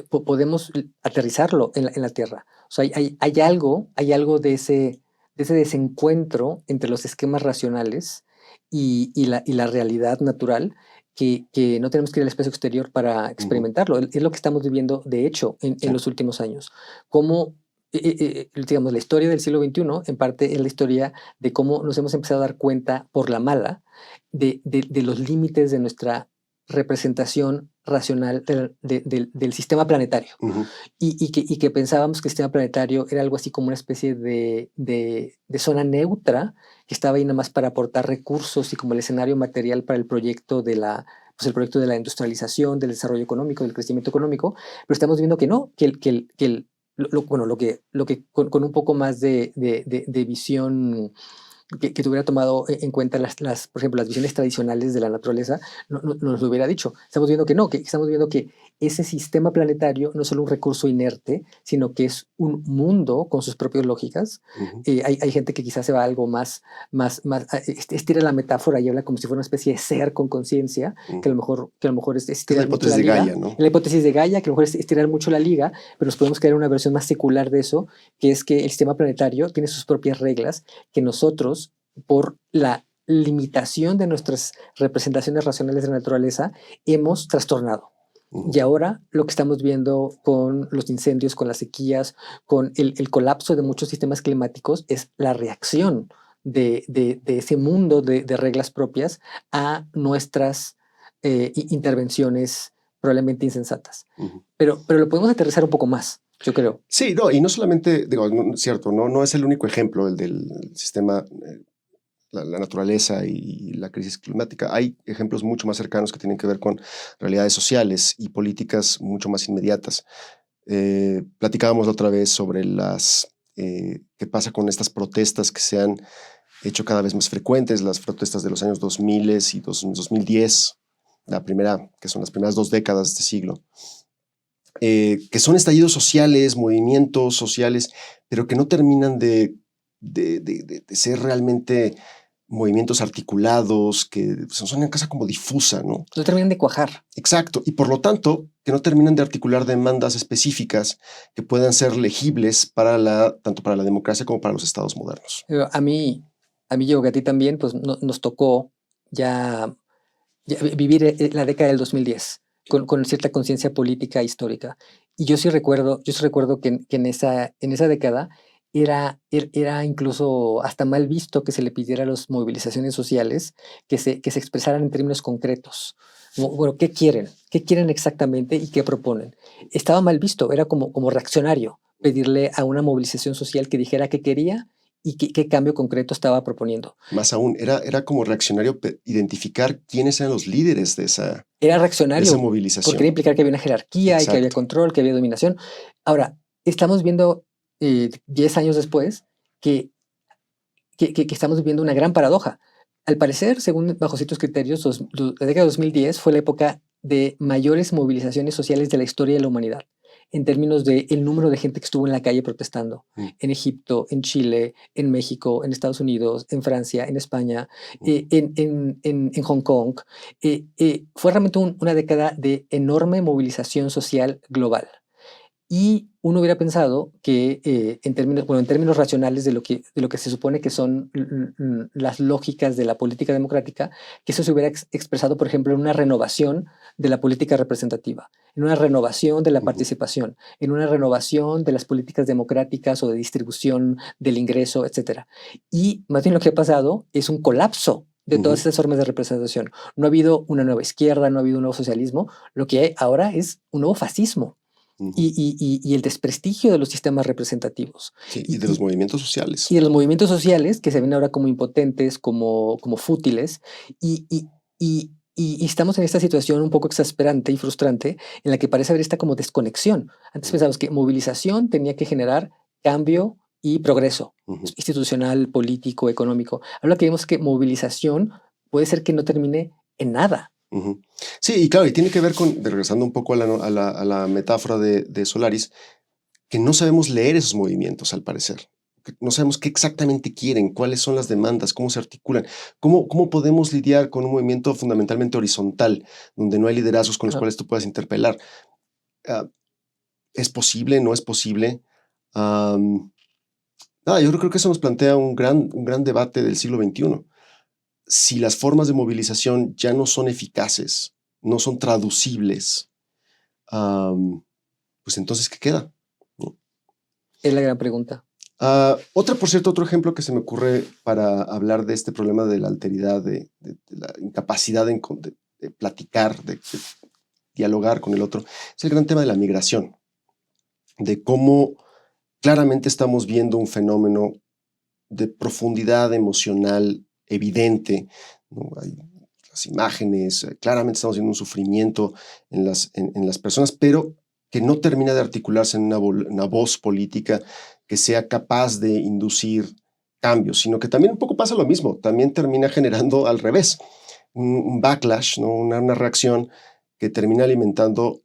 podemos aterrizarlo en la Tierra. O sea, hay algo de ese desencuentro entre los esquemas racionales y la realidad natural, que no tenemos que ir al espacio exterior para experimentarlo. Es lo que estamos viviendo, de hecho, en los últimos años. Cómo, digamos, la historia del siglo XXI, en parte, es la historia de cómo nos hemos empezado a dar cuenta, por la mala, de los límites de nuestra representación racional del sistema planetario. Y que pensábamos que el sistema planetario era algo así como una especie de zona neutra, que estaba ahí nada más para aportar recursos y como el escenario material para el proyecto de la industrialización, del desarrollo económico, del crecimiento económico, pero estamos viendo que no, lo que con un poco más de visión que tuviera tomado en cuenta por ejemplo, las visiones tradicionales de la naturaleza, nos lo hubiera dicho. Estamos viendo que no, que estamos viendo que ese sistema planetario no es solo un recurso inerte, sino que es un mundo con sus propias lógicas. Hay gente que quizás se va a algo más estira la metáfora y habla como si fuera una especie de ser con conciencia, que a lo mejor es estirar mucho la liga. La hipótesis de Gaia, ¿no? La hipótesis de Gaia, que a lo mejor es estirar mucho la liga, pero nos podemos crear una versión más secular de eso, que es que el sistema planetario tiene sus propias reglas, que nosotros, por la limitación de nuestras representaciones racionales de la naturaleza hemos trastornado. Y ahora lo que estamos viendo con los incendios, con las sequías, con el colapso de muchos sistemas climáticos es la reacción de ese mundo de reglas propias a nuestras intervenciones probablemente insensatas. Pero lo podemos aterrizar un poco más, yo creo. Sí, no, y no solamente, digo, cierto, no es el único ejemplo el del sistema, la naturaleza y la crisis climática. Hay ejemplos mucho más cercanos que tienen que ver con realidades sociales y políticas mucho más inmediatas. Platicábamos la otra vez sobre qué pasa con estas protestas que se han hecho cada vez más frecuentes, las protestas de los años 2000 y 2010, que son las primeras 2 décadas de este siglo, que son estallidos sociales, movimientos sociales, pero que no terminan de ser realmente movimientos articulados, que son una cosa como difusa, ¿no? No terminan de cuajar. Exacto, y por lo tanto, que no terminan de articular demandas específicas que puedan ser legibles tanto para la democracia como para los estados modernos. A mí, yo que a ti también, pues nos tocó ya vivir la década del 2010 con cierta conciencia política e histórica. Y yo sí recuerdo que en esa década era incluso hasta mal visto que se le pidiera a las movilizaciones sociales que se expresaran en términos concretos. Bueno, ¿qué quieren? ¿Qué quieren exactamente y qué proponen? Estaba mal visto, era como reaccionario pedirle a una movilización social que dijera qué quería y qué cambio concreto estaba proponiendo. Más aún, era como reaccionario identificar quiénes eran los líderes de esa movilización. Porque quería implicar que había una jerarquía. Exacto. Y que había control, que había dominación. Ahora, estamos viendo 10 años después que estamos viviendo una gran paradoja. Al parecer, bajo ciertos criterios, la década de 2010 fue la época de mayores movilizaciones sociales de la historia de la humanidad, en términos del número de gente que estuvo en la calle protestando, en Egipto, en Chile, en México, en Estados Unidos, en Francia, en España, en Hong Kong. Fue realmente una década de enorme movilización social global. Y uno hubiera pensado que en términos racionales de lo que se supone que son las lógicas de la política democrática, que eso se hubiera expresado, por ejemplo, en una renovación de la política representativa, en una renovación de la participación, en una renovación de las políticas democráticas o de distribución del ingreso, etc. Y más bien lo que ha pasado es un colapso de todas esas formas de representación. No ha habido una nueva izquierda, no ha habido un nuevo socialismo, lo que hay ahora es un nuevo fascismo. Y el desprestigio de los sistemas representativos. Sí, y de los movimientos sociales. Y de los movimientos sociales que se ven ahora como impotentes, como fútiles. Y estamos en esta situación un poco exasperante y frustrante en la que parece haber esta como desconexión. Antes pensábamos que movilización tenía que generar cambio y progreso institucional, político, económico. Ahora que vemos que movilización puede ser que no termine en nada. Sí, y claro, y tiene que ver regresando un poco a la metáfora de Solaris, que no sabemos leer esos movimientos al parecer. No sabemos qué exactamente quieren, cuáles son las demandas, cómo se articulan, cómo podemos lidiar con un movimiento fundamentalmente horizontal, donde no hay liderazgos con los cuales tú puedas interpelar. ¿Es posible? ¿No es posible? Yo creo que eso nos plantea un gran debate del siglo XXI. Si las formas de movilización ya no son eficaces, no son traducibles, pues entonces, ¿qué queda? ¿No? Es la gran pregunta. Otro ejemplo que se me ocurre para hablar de este problema de la alteridad, de la incapacidad de platicar, de dialogar con el otro, es el gran tema de la migración, de cómo claramente estamos viendo un fenómeno de profundidad emocional evidente, ¿no? Hay las imágenes, claramente estamos viendo un sufrimiento en las personas, pero que no termina de articularse en una voz política que sea capaz de inducir cambios, sino que también un poco pasa lo mismo, también termina generando al revés, un backlash, ¿no? una reacción que termina alimentando,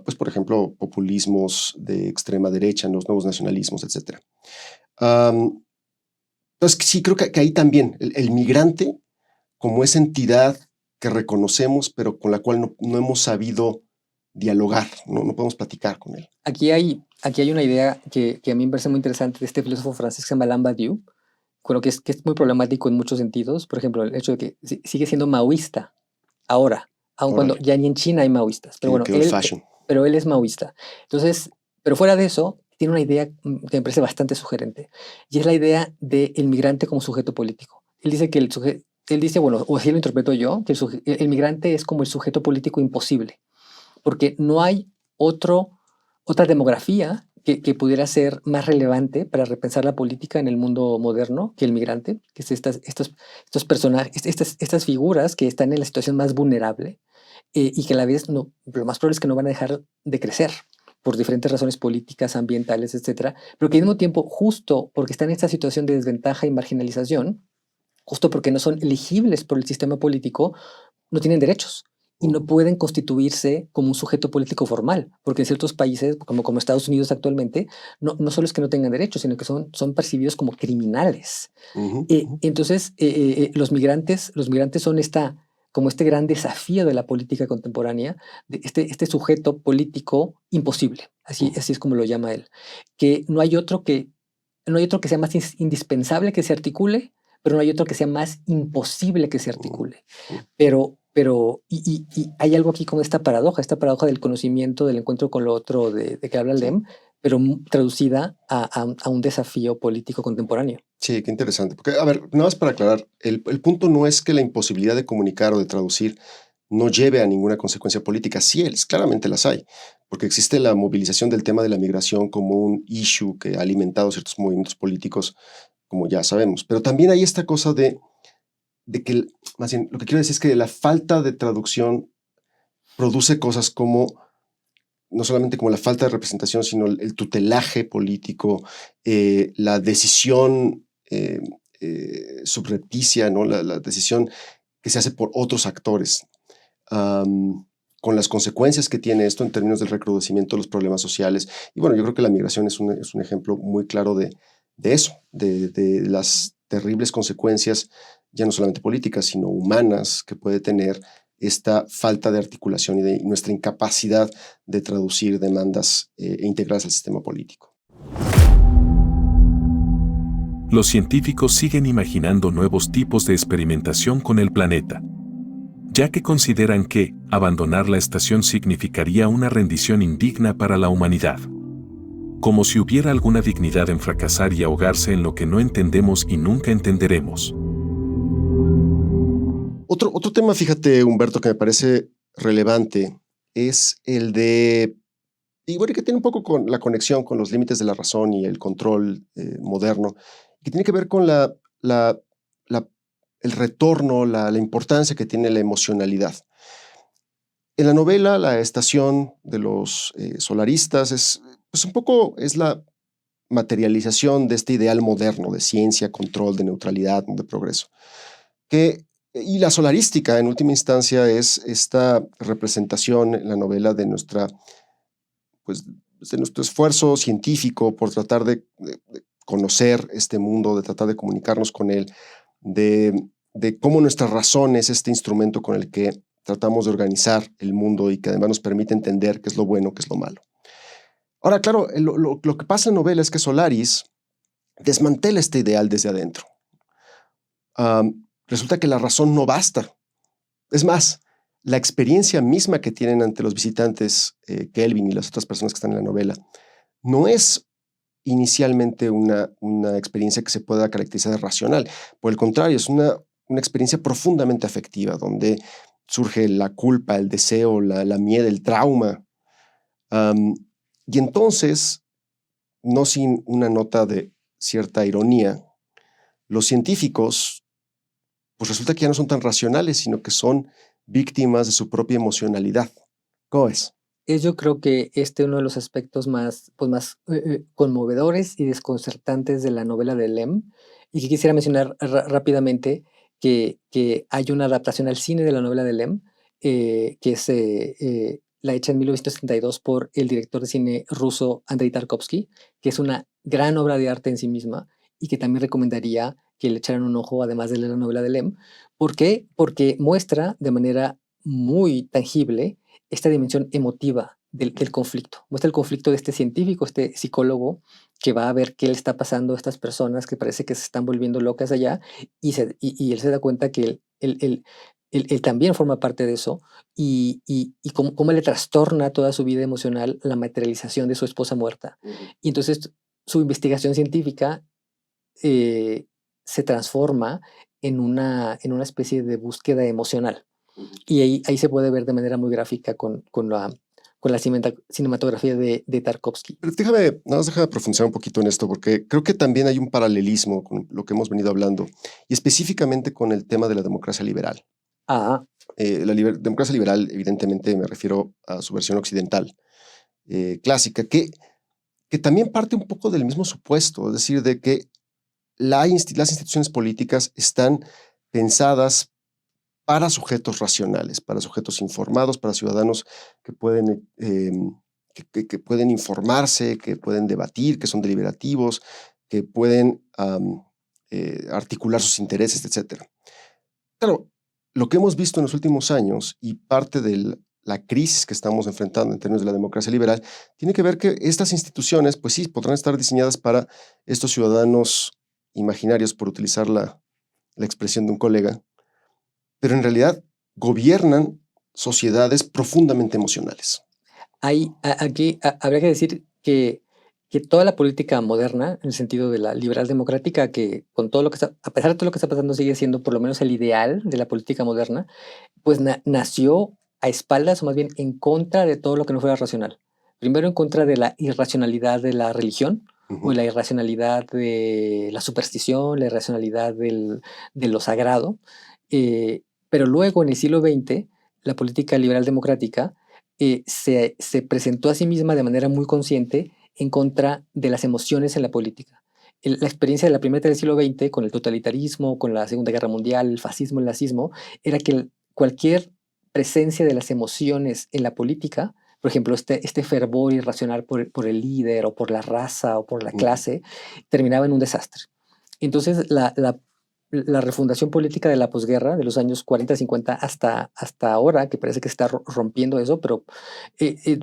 pues por ejemplo, populismos de extrema derecha, los nuevos nacionalismos, etc. Entonces, sí, creo que ahí también el migrante, como esa entidad que reconocemos, pero con la cual no hemos sabido dialogar, no podemos platicar con él. Aquí hay una idea que a mí me parece muy interesante de este filósofo francés que se llama Alain Badiou, que es muy problemático en muchos sentidos. Por ejemplo, el hecho de que sigue siendo maoísta ahora, aun cuando Órale, ya ni en China hay maoístas. Pero bueno, qué old fashion. pero él es maoísta. Entonces, pero fuera de eso, tiene una idea que me parece bastante sugerente, y es la idea del migrante como sujeto político. Él dice que él dice, bueno, o así lo interpreto yo, que el migrante es como el sujeto político imposible, porque no hay otra demografía que pudiera ser más relevante para repensar la política en el mundo moderno que el migrante, que es estos personajes, estas figuras que están en la situación más vulnerable, y que a la vez no, lo más probable es que no van a dejar de crecer por diferentes razones políticas, ambientales, etcétera, pero que al mismo tiempo, justo porque están en esta situación de desventaja y marginalización, justo porque no son elegibles por el sistema político, no tienen derechos y no pueden constituirse como un sujeto político formal, porque en ciertos países, como Estados Unidos actualmente, no solo es que no tengan derechos, sino que son percibidos como criminales. Ujú, ujú. Entonces, los migrantes son como este gran desafío de la política contemporánea, de este sujeto político imposible, así es como lo llama él, que no hay otro que sea más indispensable que se articule, pero no hay otro que sea más imposible que se articule. Ujú. Y hay algo aquí con esta paradoja del conocimiento, del encuentro con lo otro de que habla Sí. Lem, pero traducida a un desafío político contemporáneo. Sí, qué interesante. Porque, a ver, nada más para aclarar, el punto no es que la imposibilidad de comunicar o de traducir no lleve a ninguna consecuencia política. Sí, claramente las hay, porque existe la movilización del tema de la migración como un issue que ha alimentado ciertos movimientos políticos, como ya sabemos. Pero también hay esta cosa de que, más bien, lo que quiero decir es que la falta de traducción produce cosas como no solamente como la falta de representación, sino el tutelaje político, la decisión subrepticia, ¿no? La decisión que se hace por otros actores, con las consecuencias que tiene esto en términos del recrudecimiento de los problemas sociales. Y bueno, yo creo que la migración es un ejemplo muy claro de eso, de las terribles consecuencias, ya no solamente políticas, sino humanas, que puede tener esta falta de articulación y de nuestra incapacidad de traducir demandas e integrarlas al sistema político. Los científicos siguen imaginando nuevos tipos de experimentación con el planeta, ya que consideran que abandonar la estación significaría una rendición indigna para la humanidad. Como si hubiera alguna dignidad en fracasar y ahogarse en lo que no entendemos y nunca entenderemos. Otro tema, fíjate, Humberto, que me parece relevante es el de, y bueno, que tiene un poco con la conexión con los límites de la razón y el control moderno, que tiene que ver con el retorno, la importancia que tiene la emocionalidad. En la novela, la estación de los solaristas pues un poco es la materialización de este ideal moderno de ciencia, control, de neutralidad, de progreso. Y la solarística, en última instancia, es esta representación en la novela de pues, de nuestro esfuerzo científico por tratar de conocer este mundo, de tratar de comunicarnos con él, de cómo nuestra razón es este instrumento con el que tratamos de organizar el mundo y que además nos permite entender qué es lo bueno, qué es lo malo. Ahora, claro, lo que pasa en la novela es que Solaris desmantela este ideal desde adentro. Resulta que la razón no basta. Es más, la experiencia misma que tienen ante los visitantes, Kelvin y las otras personas que están en la novela, no es inicialmente una experiencia que se pueda caracterizar de racional. Por el contrario, es una experiencia profundamente afectiva, donde surge la culpa, el deseo, la miedo, el trauma. Y entonces, no sin una nota de cierta ironía, los científicos, pues resulta que ya no son tan racionales, sino que son víctimas de su propia emocionalidad. ¿Cómo es? Yo creo que uno de los aspectos más conmovedores y desconcertantes de la novela de Lem, y que quisiera mencionar rápidamente que hay una adaptación al cine de la novela de Lem, que es la hecha en 1972 por el director de cine ruso Andrei Tarkovsky, que es una gran obra de arte en sí misma y que también recomendaría que le echaran un ojo además de leer la novela de Lem. ¿Por qué? Porque muestra de manera muy tangible esta dimensión emotiva del conflicto. Muestra el conflicto de este científico, este psicólogo, que va a ver qué le está pasando a estas personas que parece que se están volviendo locas allá, y él se da cuenta que él también forma parte de eso, y cómo le trastorna toda su vida emocional la materialización de su esposa muerta. Y entonces su investigación científica se transforma en una especie de búsqueda emocional. Y ahí se puede ver de manera muy gráfica con la cinematografía de Tarkovsky. Pero déjame profundizar un poquito en esto, porque creo que también hay un paralelismo con lo que hemos venido hablando, y específicamente con el tema de la democracia liberal. Ah, Democracia liberal, evidentemente me refiero a su versión occidental, clásica, que también parte un poco del mismo supuesto, es decir, de que las instituciones políticas están pensadas para sujetos racionales, para sujetos informados, para ciudadanos que pueden, que pueden informarse, que pueden debatir, que son deliberativos, que pueden articular sus intereses, etc. Claro, lo que hemos visto en los últimos años y parte de la crisis que estamos enfrentando en términos de la democracia liberal tiene que ver que estas instituciones, pues sí, podrán estar diseñadas para estos ciudadanos imaginarios, por utilizar la expresión de un colega, pero en realidad gobiernan sociedades profundamente emocionales. Aquí habría que decir que toda la política moderna, en el sentido de la liberal democrática, que con todo lo que está, a pesar de todo lo que está pasando, sigue siendo por lo menos el ideal de la política moderna, pues nació a espaldas, o más bien en contra de todo lo que no fuera racional. Primero en contra de la irracionalidad de la religión, o la irracionalidad de la superstición, la irracionalidad de lo sagrado. Pero luego, en el siglo XX, la política liberal democrática se presentó a sí misma de manera muy consciente en contra de las emociones en la política. La experiencia de la primera mitad del siglo XX, con el totalitarismo, con la Segunda Guerra Mundial, el fascismo, el nazismo, era que cualquier presencia de las emociones en la política, por ejemplo, este fervor irracional por el líder o por la raza o por la clase, terminaba en un desastre. Entonces, la refundación política de la posguerra, de los años 40, 50 hasta ahora, que parece que está rompiendo eso, pero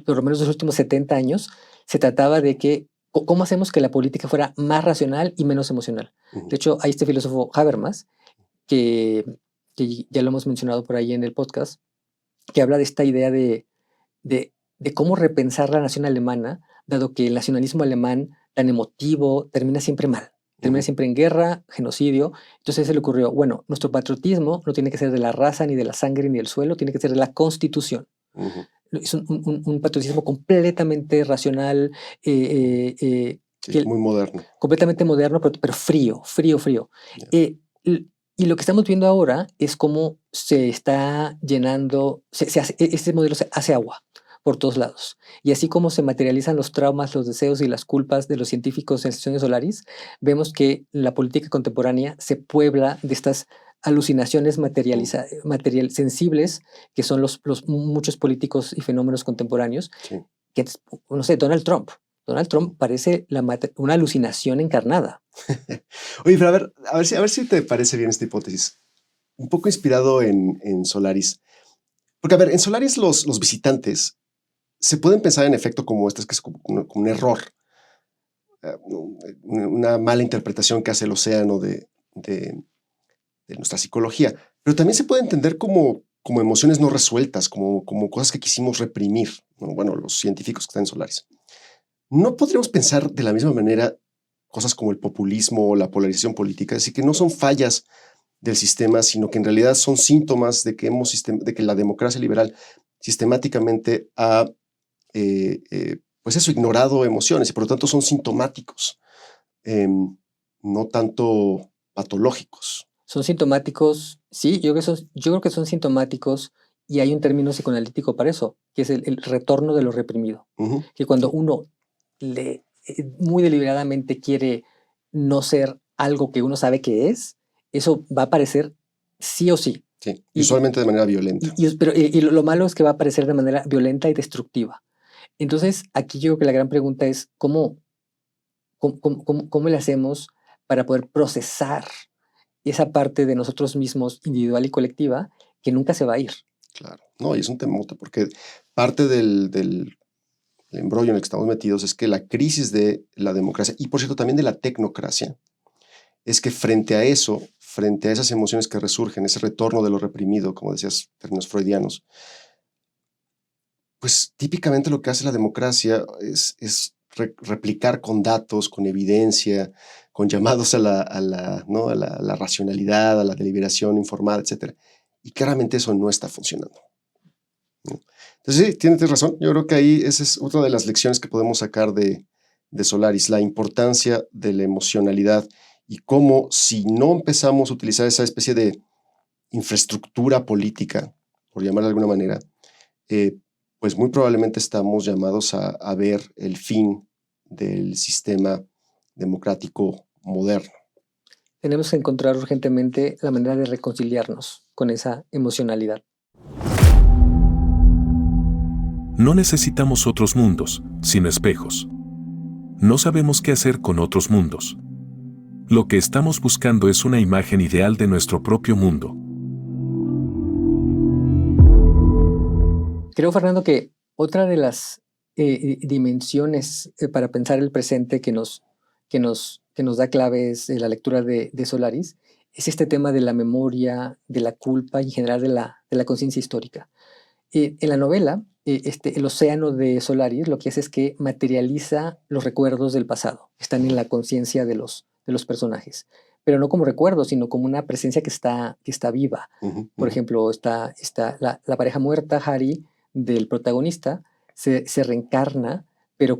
por lo menos los últimos 70 años, se trataba de que cómo hacemos que la política fuera más racional y menos emocional. De hecho, hay este filósofo Habermas, que ya lo hemos mencionado por ahí en el podcast, que habla de esta idea de cómo repensar la nación alemana, dado que el nacionalismo alemán tan emotivo termina siempre mal. Termina siempre en guerra, genocidio. Entonces se le ocurrió, bueno, nuestro patriotismo no tiene que ser de la raza, ni de la sangre, ni del suelo, tiene que ser de la constitución. Es un patriotismo completamente racional. Sí, muy moderno. Completamente moderno, pero frío. Yeah. Y lo que estamos viendo ahora es cómo se está llenando, este modelo se hace agua por todos lados. Y así como se materializan los traumas, los deseos y las culpas de los científicos en sesiones Solaris, vemos que la política contemporánea se puebla de estas alucinaciones sensibles que son los muchos políticos y fenómenos contemporáneos. Sí. Que, no sé, Donald Trump parece una alucinación encarnada. Oye, pero a ver si te parece bien esta hipótesis. Un poco inspirado en Solaris. Porque, a ver, en Solaris los visitantes se pueden pensar en efecto como que es como un error, una mala interpretación que hace el océano de nuestra psicología, pero también se puede entender como emociones no resueltas, como cosas que quisimos reprimir, ¿no? Bueno, los científicos que están en Solaris. ¿No podríamos pensar de la misma manera cosas como el populismo o la polarización política? Es decir, que no son fallas del sistema, sino que en realidad son síntomas de que la democracia liberal sistemáticamente ha pues eso, ignorado emociones y por lo tanto son sintomáticos, no tanto patológicos. Son sintomáticos, sí, yo creo que son sintomáticos, y hay un término psicoanalítico para eso, que es el retorno de lo reprimido. Que cuando uno muy deliberadamente quiere no ser algo que uno sabe que es, eso va a aparecer sí o sí. Sí, usualmente de manera violenta. Pero lo malo es que va a aparecer de manera violenta y destructiva. Entonces, aquí yo creo que la gran pregunta es ¿cómo le hacemos para poder procesar esa parte de nosotros mismos, individual y colectiva, que nunca se va a ir? Claro, no, y es un temote, porque parte del el embrollo en el que estamos metidos es que la crisis de la democracia, y por cierto también de la tecnocracia, es que frente a eso, frente a esas emociones que resurgen, ese retorno de lo reprimido, como decías, términos freudianos, pues típicamente lo que hace la democracia es replicar con datos, con evidencia, con llamados ¿no? a la racionalidad, a la deliberación informada, etc. Y claramente eso no está funcionando, ¿no? Entonces sí, tienes razón. Yo creo que ahí esa es otra de las lecciones que podemos sacar de Solaris, la importancia de la emocionalidad y cómo si no empezamos a utilizar esa especie de infraestructura política, por llamarla de alguna manera, pues muy probablemente estamos llamados a ver el fin del sistema democrático moderno. Tenemos que encontrar urgentemente la manera de reconciliarnos con esa emocionalidad. No necesitamos otros mundos, sino espejos. No sabemos qué hacer con otros mundos. Lo que estamos buscando es una imagen ideal de nuestro propio mundo. Creo, Fernando, que otra de las dimensiones para pensar el presente que nos da claves la lectura de Solaris es este tema de la memoria, de la culpa y en general de la conciencia histórica. En la novela, el océano de Solaris lo que hace es que materializa los recuerdos del pasado, que están en la conciencia de los personajes, pero no como recuerdos, sino como una presencia que está viva. Por ejemplo, está la pareja muerta, Harry, del protagonista, se reencarna, pero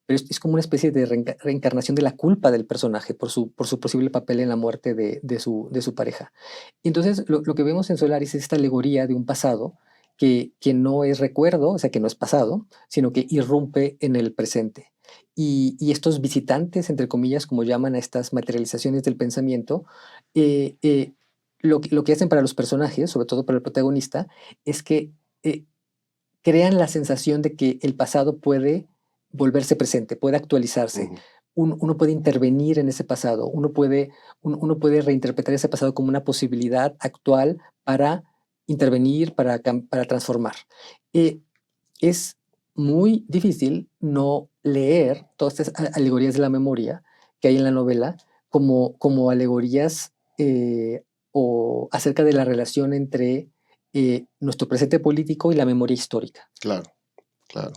es como una especie de reencarnación de la culpa del personaje por su posible papel en la muerte de su pareja. Entonces, lo que vemos en Solaris es esta alegoría de un pasado que no es recuerdo, o sea, que no es pasado, sino que irrumpe en el presente. Y estos visitantes, entre comillas, como llaman a estas materializaciones del pensamiento, lo que hacen para los personajes, sobre todo para el protagonista, es que crean la sensación de que el pasado puede volverse presente, puede actualizarse. Uno puede intervenir en ese pasado, uno puede reinterpretar ese pasado como una posibilidad actual para intervenir, para transformar. Es muy difícil no leer todas estas alegorías de la memoria que hay en la novela como alegorías o acerca de la relación entre nuestro presente político y la memoria histórica. Claro, claro.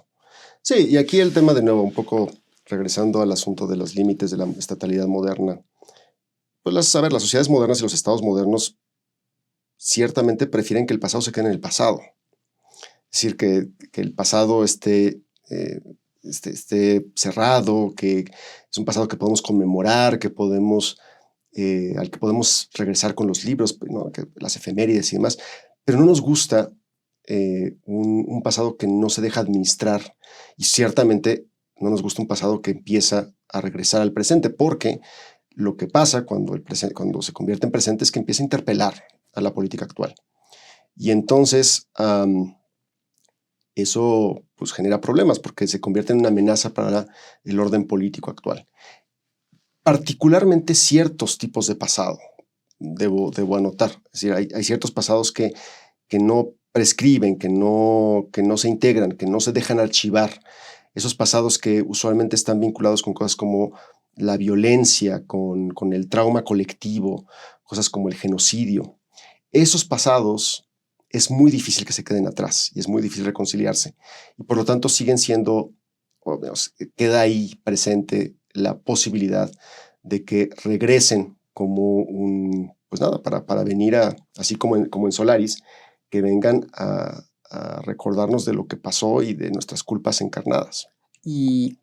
Sí, y aquí el tema de nuevo, un poco regresando al asunto de los límites de la estatalidad moderna. Pues las sociedades modernas y los estados modernos ciertamente prefieren que el pasado se quede en el pasado. Es decir, que el pasado esté cerrado, que es un pasado que podemos conmemorar, al que podemos regresar con los libros, ¿no? Las efemérides y demás, pero no nos gusta un pasado que no se deja administrar, y ciertamente no nos gusta un pasado que empieza a regresar al presente, porque lo que pasa cuando se convierte en presente es que empieza a interpelar a la política actual. Y entonces eso pues, genera problemas porque se convierte en una amenaza para el orden político actual. Particularmente ciertos tipos de pasado, debo anotar. Es decir, hay ciertos pasados que no prescriben, que no se integran, que no se dejan archivar. Esos pasados que usualmente están vinculados con cosas como la violencia, con el trauma colectivo, cosas como el genocidio. Esos pasados es muy difícil que se queden atrás y es muy difícil reconciliarse. Y por lo tanto siguen siendo, queda ahí presente la posibilidad de que regresen como para venir así como en Solaris, que vengan a recordarnos de lo que pasó y de nuestras culpas encarnadas. Y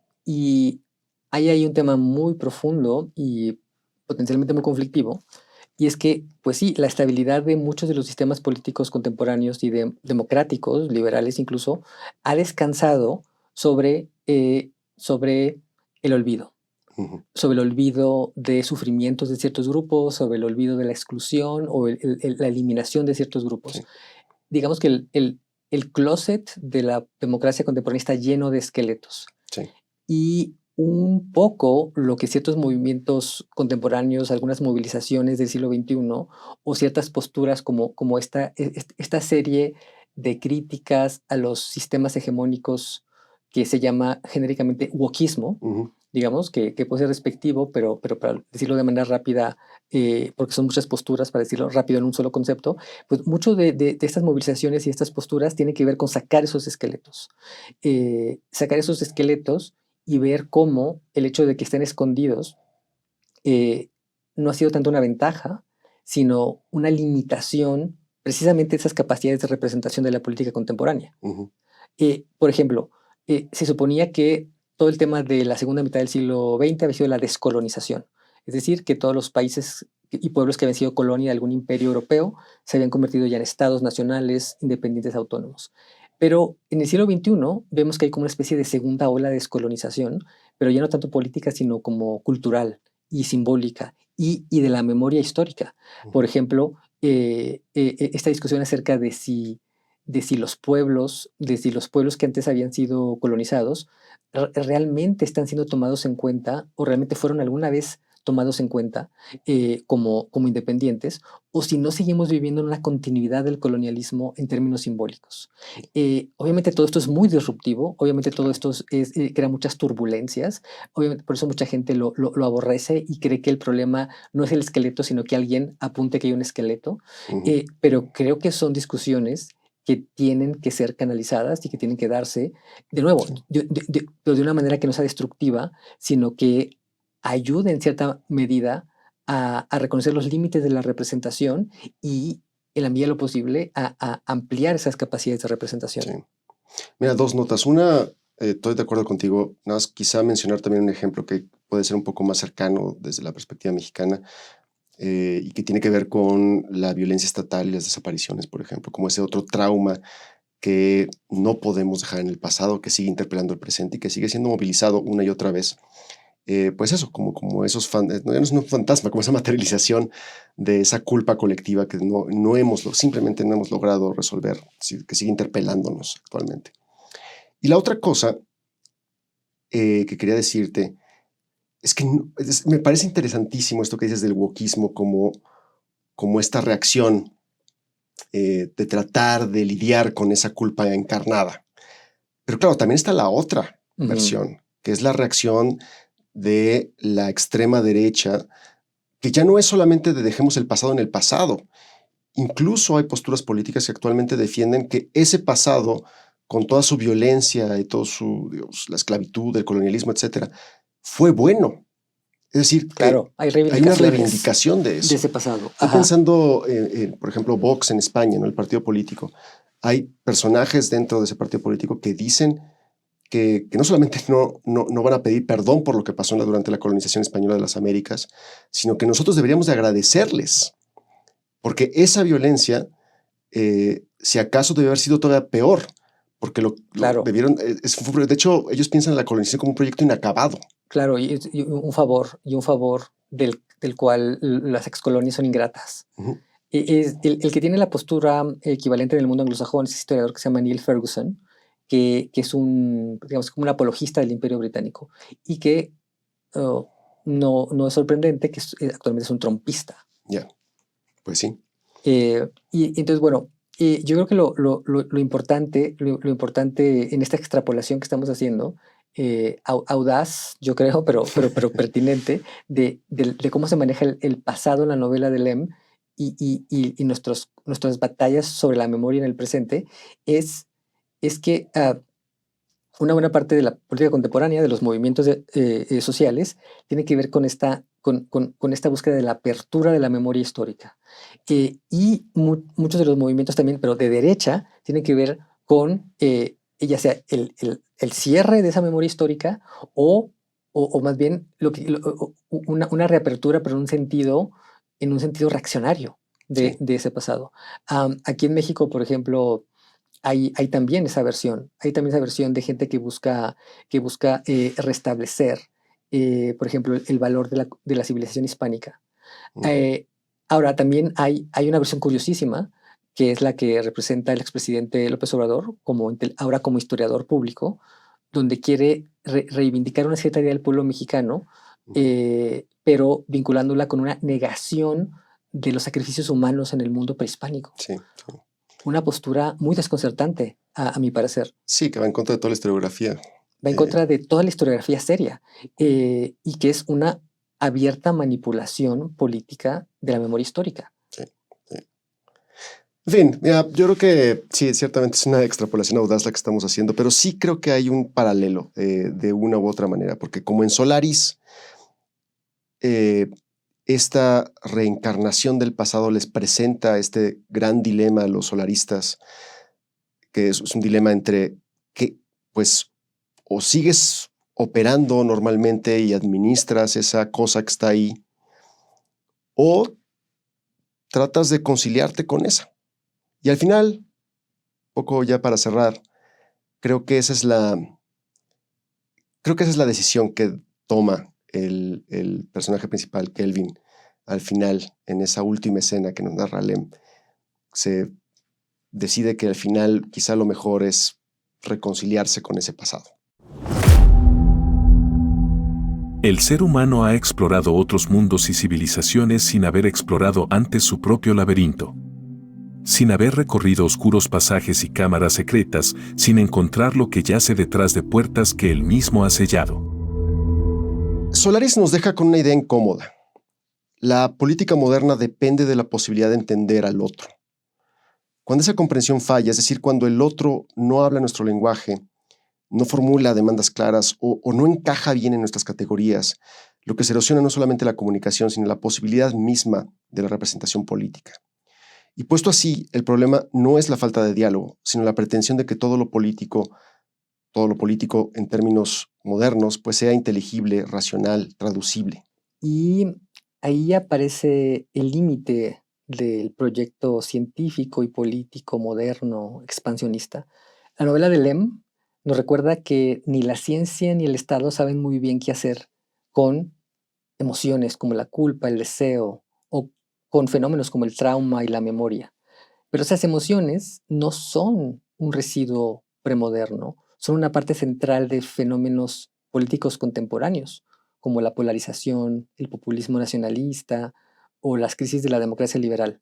ahí hay un tema muy profundo y potencialmente muy conflictivo, y es que, pues sí, la estabilidad de muchos de los sistemas políticos contemporáneos y democráticos, liberales incluso, ha descansado sobre el olvido. Sobre el olvido de sufrimientos de ciertos grupos, sobre el olvido de la exclusión o la eliminación de ciertos grupos. Sí. Digamos que el closet de la democracia contemporánea está lleno de esqueletos. Sí. Y un poco lo que ciertos movimientos contemporáneos, algunas movilizaciones del siglo XXI o ciertas posturas como esta serie de críticas a los sistemas hegemónicos que se llama genéricamente wokismo, digamos, que puede ser despectivo, pero para decirlo de manera rápida, porque son muchas posturas, para decirlo rápido en un solo concepto, pues mucho de estas movilizaciones y estas posturas tiene que ver con sacar esos esqueletos. Sacar esos esqueletos y ver cómo el hecho de que estén escondidos no ha sido tanto una ventaja, sino una limitación precisamente de esas capacidades de representación de la política contemporánea. Por ejemplo, se suponía que todo el tema de la segunda mitad del siglo XX había sido la descolonización, es decir, que todos los países y pueblos que habían sido colonia de algún imperio europeo se habían convertido ya en estados nacionales independientes autónomos. Pero en el siglo XXI vemos que hay como una especie de segunda ola de descolonización, pero ya no tanto política, sino como cultural y simbólica y de la memoria histórica. Por ejemplo, esta discusión acerca de si los pueblos que antes habían sido colonizados realmente están siendo tomados en cuenta o realmente fueron alguna vez tomados en cuenta como independientes, o si no seguimos viviendo en una continuidad del colonialismo en términos simbólicos. Obviamente todo esto es muy disruptivo, obviamente todo esto crea muchas turbulencias, obviamente por eso mucha gente lo aborrece y cree que el problema no es el esqueleto, sino que alguien apunte que hay un esqueleto, pero creo que son discusiones que tienen que ser canalizadas y que tienen que darse, de nuevo, pero de una manera que no sea destructiva, sino que ayude en cierta medida a reconocer los límites de la representación y, en la medida de lo posible, a ampliar esas capacidades de representación. Sí. Mira, dos notas. Una, estoy de acuerdo contigo, nada más quizá mencionar también un ejemplo que puede ser un poco más cercano desde la perspectiva mexicana, y que tiene que ver con la violencia estatal y las desapariciones, por ejemplo, como ese otro trauma que no podemos dejar en el pasado, que sigue interpelando el presente y que sigue siendo movilizado una y otra vez. Pues eso, como esos no es un fantasma, como esa materialización de esa culpa colectiva que simplemente no hemos logrado resolver, que sigue interpelándonos actualmente. Y la otra cosa que quería decirte es que me parece interesantísimo esto que dices del wokismo como esta reacción de tratar de lidiar con esa culpa encarnada. Pero claro, también está la otra versión, que es la reacción de la extrema derecha, que ya no es solamente de dejemos el pasado en el pasado. Incluso hay posturas políticas que actualmente defienden que ese pasado, con toda su violencia y toda la esclavitud, el colonialismo, etcétera, fue bueno. Es decir, claro, hay una reivindicación de eso. De ese pasado. Estoy pensando, por ejemplo, Vox en España, ¿no? El partido político. Hay personajes dentro de ese partido político que dicen que no solamente no van a pedir perdón por lo que pasó durante la colonización española de las Américas, sino que nosotros deberíamos de agradecerles, porque esa violencia, si acaso debe haber sido todavía peor, porque claro. debieron, de hecho, ellos piensan en la colonización como un proyecto inacabado. Claro, y un favor del cual las excolonias son ingratas. El que tiene la postura equivalente en el mundo anglosajón es un historiador que se llama Neil Ferguson, que es digamos, como un apologista del Imperio Británico y que no es sorprendente que actualmente es un trompista. Ya, pues sí. Y entonces, bueno, yo creo que lo importante en esta extrapolación que estamos haciendo, audaz, yo creo, pero pertinente, de cómo se maneja el pasado en la novela de Lem y nuestras batallas sobre la memoria en el presente, es que una buena parte de la política contemporánea, de los movimientos sociales, tiene que ver con esta búsqueda de la apertura de la memoria histórica. Y muchos de los movimientos también, pero de derecha, tienen que ver con ya sea el cierre de esa memoria histórica o más bien una reapertura, pero en un sentido reaccionario de ese pasado. Aquí en México, por ejemplo, hay también esa versión. Hay también esa versión de gente que busca restablecer, por ejemplo, el valor de la civilización hispánica. Ahora, también hay una versión curiosísima, que es la que representa el expresidente López Obrador, ahora como historiador público, donde quiere reivindicar una cierta idea del pueblo mexicano, pero vinculándola con una negación de los sacrificios humanos en el mundo prehispánico. Sí. Una postura muy desconcertante, a mi parecer. Sí, que va en contra de toda la historiografía. Va en contra de toda la historiografía seria y que es una abierta manipulación política de la memoria histórica. Sí, sí. En fin, mira, yo creo que sí, ciertamente es una extrapolación audaz la que estamos haciendo, pero sí creo que hay un paralelo de una u otra manera, porque como en Solaris, esta reencarnación del pasado les presenta este gran dilema a los solaristas, que es un dilema entre que, pues, o sigues operando normalmente y administras esa cosa que está ahí, o tratas de conciliarte con esa. Y al final, poco ya para cerrar, creo que esa es la decisión que toma el personaje principal, Kelvin, al final, en esa última escena que nos narra Lem. Se decide que al final quizá lo mejor es reconciliarse con ese pasado. El ser humano ha explorado otros mundos y civilizaciones sin haber explorado antes su propio laberinto. Sin haber recorrido oscuros pasajes y cámaras secretas, sin encontrar lo que yace detrás de puertas que él mismo ha sellado. Solaris nos deja con una idea incómoda. La política moderna depende de la posibilidad de entender al otro. Cuando esa comprensión falla, es decir, cuando el otro no habla nuestro lenguaje, no formula demandas claras o no encaja bien en nuestras categorías, lo que se erosiona no solamente la comunicación, sino la posibilidad misma de la representación política. Y puesto así, el problema no es la falta de diálogo, sino la pretensión de que todo lo político en términos modernos, pues sea inteligible, racional, traducible. Y ahí aparece el límite del proyecto científico y político moderno expansionista. La novela de Lem nos recuerda que ni la ciencia ni el Estado saben muy bien qué hacer con emociones como la culpa, el deseo, o con fenómenos como el trauma y la memoria. Pero esas emociones no son un residuo premoderno, son una parte central de fenómenos políticos contemporáneos, como la polarización, el populismo nacionalista o las crisis de la democracia liberal.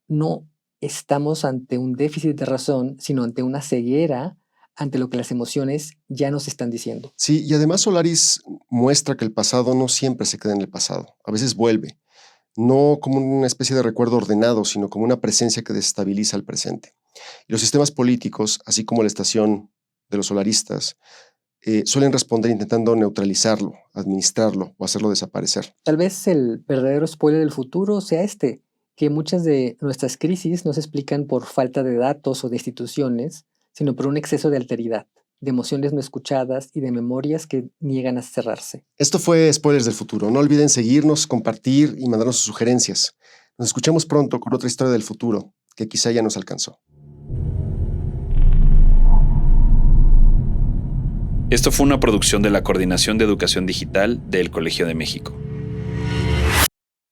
No estamos ante un déficit de razón, sino ante una ceguera ante lo que las emociones ya nos están diciendo. Sí, y además Solaris muestra que el pasado no siempre se queda en el pasado, a veces vuelve, no como una especie de recuerdo ordenado, sino como una presencia que desestabiliza el presente. Y los sistemas políticos, así como la estación de los solaristas, suelen responder intentando neutralizarlo, administrarlo o hacerlo desaparecer. Tal vez el verdadero spoiler del futuro sea que muchas de nuestras crisis no se explican por falta de datos o de instituciones, sino por un exceso de alteridad, de emociones no escuchadas y de memorias que niegan a cerrarse. Esto fue Spoilers del Futuro. No olviden seguirnos, compartir y mandarnos sus sugerencias. Nos escuchamos pronto con otra historia del futuro que quizá ya nos alcanzó. Esto fue una producción de la Coordinación de Educación Digital del Colegio de México.